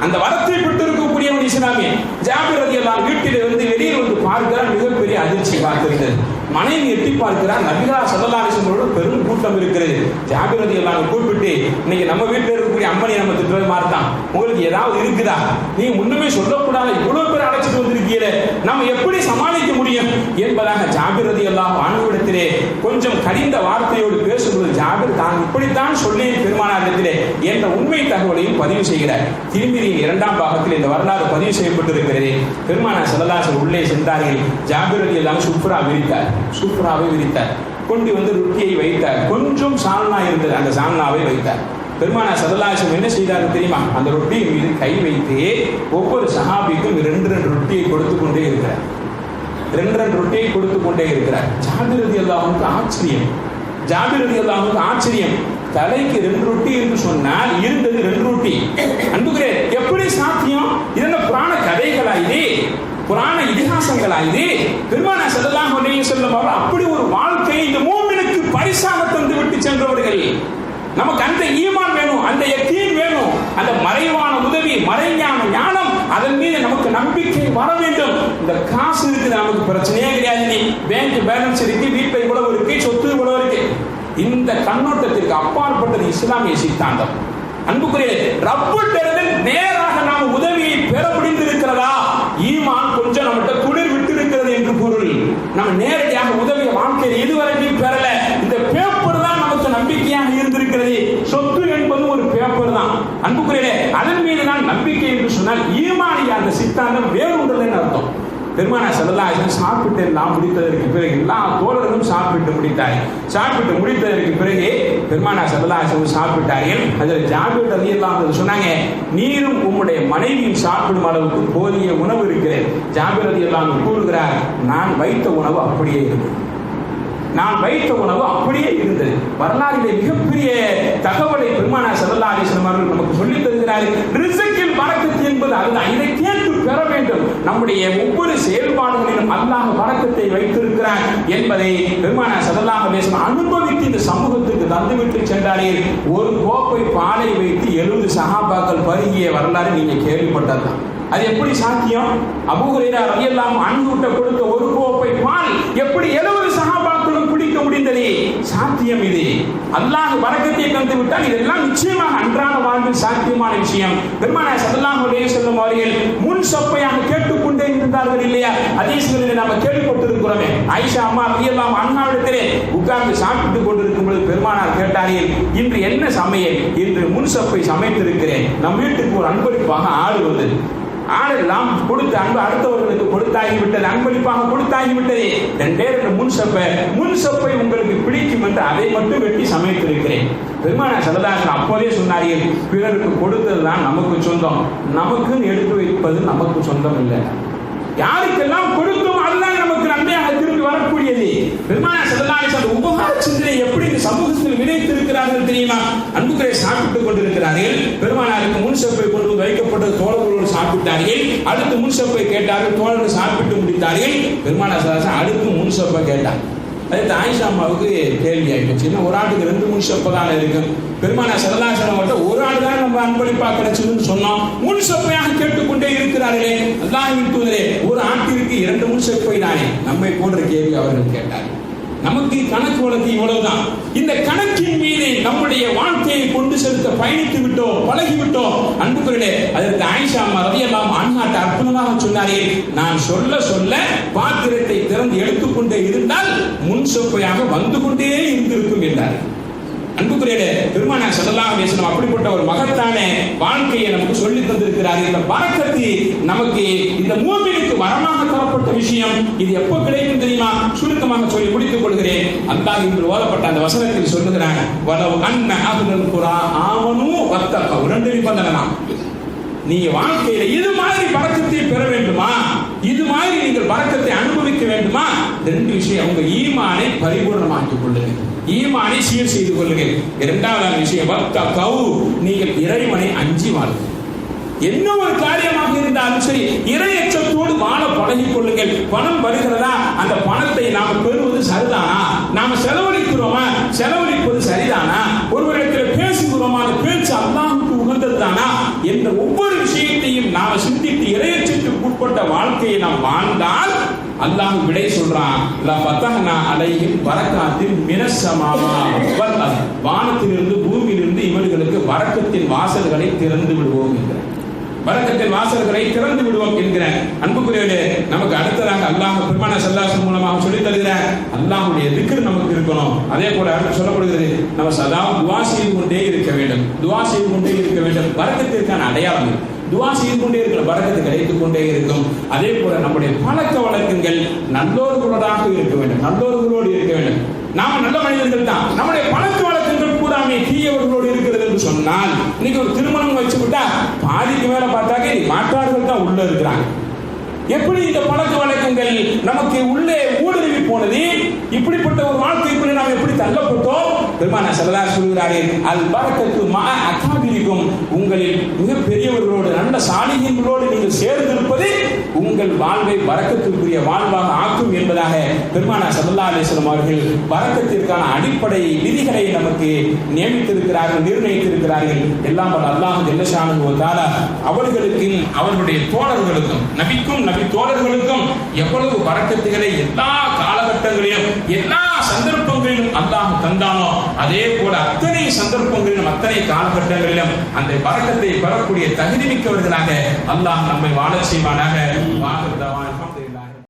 Speaker 1: அந்த வரத்தை பெற்று இருக்கக்கூடியவன் இஸ்லாமியன். ஜாபிர் ரலியல்லாஹு அன்ஹு வீட்டிலே வந்து வெளியே வந்து பார்க்கிறார், மிகப்பெரிய அதிர்ச்சி பார்த்திருந்தது. மனைவி எட்டி பார்க்கிறார், நபிகளார் ஸல்லல்லாஹு அலைஹி வஸல்லம் பெரும் கூட்டம் இருக்கிறது. ஜாபிர் ரலியல்லாஹு அன்ஹு கூப்பிட்டு, இன்னைக்கு நம்ம வீட்டில் இருக்கக்கூடிய அம்மனை நம்ம திட்டுறது மாதிரி தான், உங்களுக்கு ஏதாவது இருக்குதா? நீ முன்னுமே சொல்லக்கூடாது, இவ்வளவு பேர் அழைச்சிட்டு வந்திருக்கீங்களே, நம்ம எப்படி சமாளிக்க முடியும் என்பதாக ஜாபிர் ரலியல்லாஹு அன்ஹு இடத்திலே கொஞ்சம் கடிந்த வார்த்தையோடு பேசும்போது ஜாபிர் தான் இப்படித்தான் சொல்லி பெருமானாரிடத்திலே என்ற உண்மை தகவலையும் பதிவு செய்கிறார். திரும்பியின் 2ஆம் பாகத்தில் இந்த வரலாறு பதிவு செய்யப்பட்டிருக்கிறது. பெருமானார் ஸல்லல்லாஹு அலைஹி வஸல்லம் உள்ளே சென்றார்கள். ஜாபிர் ரலியல்லாஹு அன்ஹு சூப்பராவை விரித்தார், கொண்டு வந்து ரொட்டியை வைத்தார். கொஞ்சம் சால்னா இருந்தது, அந்த சால்னாவை வைத்தார். பெருமானார் ஸல்லல்லாஹு அலைஹி வஸல்லம் என்ன செய்தார்கள் தெரியுமா? அந்த ரொட்டியின் மீது கை வைத்து ஒவ்வொரு சஹாபிக்கும் 2 ரொட்டியை கொடுத்து கொண்டே இருக்கிறார். 2 ரொட்டியை கொடுத்து கொண்டே இருக்கிறார். ஜாபிர் ரலியல்லாஹு அன்ஹு ஆச்சரியம். தலைக்கு 2 ரொட்டி என்று சொன்னால் இருந்தது 2 ரொட்டி. அன்புக்குரிய, எப்படி சாத்தியம்? இதெல்லாம் புராண கதைகளா இது? புராண இதிகாசங்களா இது? பெருமானார் ஸல்லல்லாஹு அலைஹி வஸல்லம் அவர்கள் அப்படி ஒரு வாழ்க்கையை இந்த மூமினுக்கு பரிசாக தந்து விட்டு சென்றவர்கள். நமக்கு அந்த ஈமான் வேணும், அந்த யக்கீன் வேணும், அந்த மறைவான உதவி, மறைஞான ஞானம், அதன் மீது நமக்கு நம்பிக்கை வர வேண்டும். இந்த காசு இருக்குது, நமக்கு பிரச்சனையே கிடையாது. நீ பேங்க் பேலன்ஸ் இருக்கு, வீட்டை இவ்வளவு இருக்கு, சொத்து இவ்வளவு இருக்கு. இந்த கண்ணோட்டத்திற்கு அப்பாற்பட்டது இஸ்லாமிய சித்தாந்தம். அன்புக்குரிய, ரப்பிலிருந்து நேராக நாம் உதவியை பெற முடிந்திருக்கிறதா? ஈமான் கொஞ்சம் நம்மகிட்ட குளிர் விட்டு இருக்கிறது என்று பொருள். நம்ம நேரடியாக உதவிய வாழ்க்கையில் இதுவரைக்கும் பெறல. இந்த பேப்பர் தான் நமக்கு நம்பிக்கையாக இருந்திருக்கிறது. சொத்து என்பது ஒரு பேப்பர் தான். அன்புக்குரிய, அதன் மீது நான் நம்பிக்கை என்று சொன்னால் ஈமானிய அந்த சித்தாந்தம் வேறுன்றதுன்னு அர்த்தம். பெருமானார் ஸல்லல்லாஹு அலைஹி வஸல்லம் சாப்பிட்டு எல்லாம் முடித்ததற்கு பிறகு எல்லா தோழர்களும் சாப்பிட்டு முடித்ததற்கு பிறகு பெருமானார் ஸல்லல்லாஹு அலைஹி வஸல்லம் சாப்பிட்டார்கள். அதில் ஜாபிர் ரலியல்லாஹு அன்ஹு சொன்னாங்க, நீரும் உம்முடைய மனைவியும் சாப்பிடும் அளவுக்கு போதிய உணவு இருக்கிறது. ஜாபிர் ரலியல்லாஹு அன்ஹு கூறுகிறார், நான் வைத்த உணவு அப்படியே இருக்கு.
Speaker 2: நான் வைத்த உணவு அப்படியே இருந்தது. வரலாறிலே மிகப்பெரிய தகவலை பெருமானார் ஸல்லல்லாஹு அலைஹி வஸல்லம் அவர்கள் நமக்கு சொல்லித் தருகிறார்கள். ரிஸ்கில் பரக்கத் என்பது அதுதான். இதை கேட்டு பெற வேண்டும். நம்முடைய ஒவ்வொரு செயல்பாடுகளிலும் அல்லாஹ் பரக்கத்தை வைத்திருக்கிறார் என்பதை பெருமானார் ஸல்லல்லாஹு அலைஹி வஸல்லம் அனுபவித்து இந்த சமூகத்துக்கு தந்துவிட்டு சென்றார்கள். ஒரு கோப்பை பாலை வைத்து 70 சஹாபாக்கள் பருகிய வரலாறு நீங்க கேள்விப்பட்டதுதான். அது எப்படி சாத்தியம்? அபூ ஹுரைரா ரலியல்லாஹு அன்ஹு கொடுத்த ஒரு கோப்பை பால் எப்படி 70 சஹாபாக்களும் குடிக்க முடிந்தது? சாத்தியம் இது. அல்லாஹ் பரக்கத்தை தந்து விட்டால் இதெல்லாம் நிச்சயமாக அன்றாட வாழ்வில் சாத்தியமான விஷயம். பெருமானார் ஸல்லல்லாஹு அலைஹி வஸல்லம் அவர்கள் முன் சொப்பையாக கேட்டுக்கொண்டே இருந்தார்கள் இல்லையா? ஹதீஸ்களில் நாம கேள்விப்பட்டிருக்கிறோமே. ஆயிஷா அம்மா ரலியல்லாஹு அன்ஹாவிடத்திலே உட்கார்ந்து சாப்பிட்டுக் கொண்டிருக்கும் பொழுது பெருமானார் கேட்டார்கள், இன்று என்ன சமையல்? இன்று முன் சொப்பை சமைத்திருக்கிறேன். நம் வீட்டுக்கு ஒரு அன்பளிப்பாக ஆடு வந்தது. ஆடெல்லாம் கொடுத்த அன்பு அடுத்தவர்களுக்கு கொடுத்தாகிவிட்டது, அன்பளிப்பாக கொடுத்தாகிவிட்டது. 2 முன் சொப்பை உங்களுக்கு பிடிக்கும் என்று அதை மட்டும் வெட்டி சமைத்திருக்கிறேன். பெருமானார் ஸல்லல்லாஹு அலைஹி வஸல்லம் அப்போதே சொன்னார்கள், பிறருக்கு கொடுத்ததுதான் நமக்கு சொந்தம், நமக்கு எடுத்து வைப்பது நமக்கு சொந்தம் இல்லை. யாருக்கெல்லாம் கொடுத்தோம் அதுதான் நமக்கு நன்மையாக திரும்பி வரக்கூடியது. பெருமானார் ஸல்லல்லாஹு அலைஹி வஸல்லம் உபகார சிந்தனை எப்படி இந்த சமூகத்தில் விதைத்திருக்கிறார்கள் தெரியுமா? அன்புக்குரிய சாப்பிட்டுக் கொண்டிருக்கிறார்கள். பெருமானாருக்கு முன் சொப்பை கொண்டு வைக்கப்பட்ட தோழர்களோடு சாப்பிட்டார்கள். அடுத்து முன் சொப்பை கேட்டார்கள், தோழர்கள் சாப்பிட்டு முடித்தார்கள். பெருமானார் ஸல்லல்லாஹு அலைஹி வஸல்லம் அடுத்து முன் சொப்பை கேட்டார். அது ஆயிஷா அம்மாவுக்கு கேள்வி ஆயிடுச்சு. ஒரு ஆட்டுக்கு 2 முன் சொப்பை தான் இருக்கும். பெருமானார் ஸல்லல்லாஹு அலைஹி வஸல்லம் ஒரு ஆடு தான் நம்ம அன்பளிப்பா கிடைச்சதுன்னு சொன்னோம், முன் சொப்பையாக கேட்டுக்கொண்டே இருக்கிறார்களே. அல்லாஹ்வின் தூதரே, ஒரு ஆட்டிற்கு 2 முன் சொப்பை தானே? நம்மை போன்ற கேள்வி அவர்கள் கேட்டார். நமக்கு கணக்கு வழக்கு இவ்வளவுதான். இந்த கணக்கின் மீது நம்முடைய வாழ்க்கையை கொண்டு செலுத்த பயணித்து விட்டோம், பழகிவிட்டோம். அன்புக்குரியவர்களே, அதற்கு ஆயிஷா அம்மா ரலியல்லாஹு அன்ஹா அற்புதமாக சொன்னார்கள், நான் சொல்ல சொல்ல பாத்திரத்தை திறந்து எடுத்துக்கொண்டே இருந்தால் முன் சொப்பையாக வந்து கொண்டே இருந்திருக்கும் என்றார். அன்புக்குரியவர்களே, பெருமானார் ஸல்லல்லாஹு அலைஹி வஸல்லம் அப்படிப்பட்ட ஒரு மகத்தான வாழ்க்கையை நமக்கு சொல்லி தந்திருக்கிறார்கள். இந்த பரக்கத்து நமக்கு இந்த மூமினுக்கு வரமாக தரப்பட்ட விஷயம். இது எப்போ கிடைக்கும் தெரியுமா? சுருக்கமாக சொல்லி முடித்துக் கொள்கிறேன். அல்லாஹ் இன்று ஓதப்பட்ட அந்த வசனத்தில் சொல்லுகிறான், வலவ் அன்ன அஹ்லல் குரா ஆமனு வத்தகவ். 2 நிபந்தனை தான். நீங்க வாழ்க்கையில இது மாதிரி பரக்கத்தை பெற வேண்டுமா, இது மாதிரி நீங்கள் பரக்கத்தை அனுபவிக்க வேண்டுமா? 2 விஷயம். உங்க ஈமானை பரிபூர்ணமாக்கிக் கொள்ளுங்கள், ஈமானை சீர் செய்து கொள்ளுங்கள். 2வது விஷயம் வத்தகவ், நீங்கள் இறைவனை அஞ்சி வாழுங்கள். என்ன ஒரு காரியமாக இருந்தாலும் சரி, இறையச்சத்தோடு வாழ பழகிக் கொள்ளுங்கள். பணம் வருகிறதா, அந்த பணத்தை நாம் பெறுவது சரிதானா, நாம செலவழிக்கிறோமா, செலவழிப்பது சரிதானா, ஒருவரிடத்தில் பேசுகிறோமா, அந்த பேச்சு அல்லாஹ்வுக்கு உகந்ததுதானா என்ற ஒவ்வொரு விஷயத்தையும் நாம் சிந்தித்து இறையச்சத்துக்கு உட்பட்ட வாழ்க்கையை நாம் வாழ்ந்தால் அல்லாஹ் விடை சொல்றான், லஃபதஹ்னா அலைஹிம் பரக்காத்தின் மினஸ் ஸமாவாத்தி வல் அர்த். வானத்திலிருந்து பூமியிலிருந்து இவர்களுக்கு பரக்கத்தின் வாசல்களை திறந்து விடுவோம் என்கிறார். பரக்கத்தின் வாசல்களை திறந்து விடுவோம் என்கிற அன்புக்குரியவர்களே, நமக்கு அடுத்ததாக அல்லாஹ் பெருமானார் ஸல்லல்லாஹு அலைஹி வஸல்லம் மூலமாக சொல்லித் தருகிறார். அல்லாஹ்வுடைய திக்ர் நமக்கு இருக்கணும். அதே போல அடுத்து சொல்லப்படுகிறது, நம்ம சதா துஆ செய்து கொண்டே இருக்க வேண்டும், துஆ செய்து கொண்டே இருக்க வேண்டும். பரக்கத்திற்கான அடையாளம் துஆ செய்து கொண்டே இருக்கிற பரக்கத்து கிடைத்துக் கொண்டே இருக்கும். அதே போல நம்முடைய பழக்க வழக்கங்கள் நல்லோர்களோடாக இருக்க வேண்டும், நல்லோர்களோடு இருக்க வேண்டும். நாம நல்ல மனிதர்கள் தான், நம்முடைய பழக்க வழக்கங்கள் பூராமே தீயவர்களோடு இருக்கிறது என்று சொன்னால், இன்னைக்கு ஒரு திருமணம் வச்சு விட்டா பாதிக்கு மேல பார்த்தாக்க மாற்றார்கள் தான் உள்ள இருக்கிறாங்க. எப்படி இந்த பழக்க வழக்கங்கள் நமக்கு உள்ளே ஊடுருவி போனது? இப்படிப்பட்ட ஒரு வாழ்க்கைக்குள்ளே நாம் எப்படி தள்ளப்பட்டோம்? பெருமானார் ஸல்லல்லாஹு அலைஹி வஸல்லம் சொல்கிறார்கள், அல் பரக்கத்து மா அகாபிரிக்கும், உங்களில் மிக பெரியவர்களோடு நல்ல சாலிஹீன்களோடு நீங்கள் சேர்ந்திருப்பது உங்கள் வாழ்வை பரக்கத்திற்குரிய வாழ்வாக ஆக்கும் என்பதாக பெருமானார் ஸல்லல்லாஹு அலைஹி வஸல்லம் அவர்கள் பரக்கத்திற்கான அடிப்படை விதிகளை நமக்கு நியமித்திருக்கிறார்கள், நிர்ணயித்திருக்கிறார்கள். எல்லாம் அல்லாஹ் ஜல்ல ஷானஹு வ தஆலா அவர்களுக்கும் அவர்களுடைய தோழர்களுக்கும் நபிக்கும் நபி தோழர்களுக்கும் எவ்வளவு பரக்கத்துகளை எல்லா காலகட்டங்களிலும் எல்லா சந்தர்ப்பங்களிலும் அல்லாஹ் தந்தானோ, அதே போல அத்தனை சந்தர்ப்பங்களிலும் அத்தனை காலகட்டங்களிலும் அந்த பரக்கத்தை பெறக்கூடிய தகுதி மிக்கவர்களாக அல்லாஹ் நம்மை வாழச் செய்வானாக.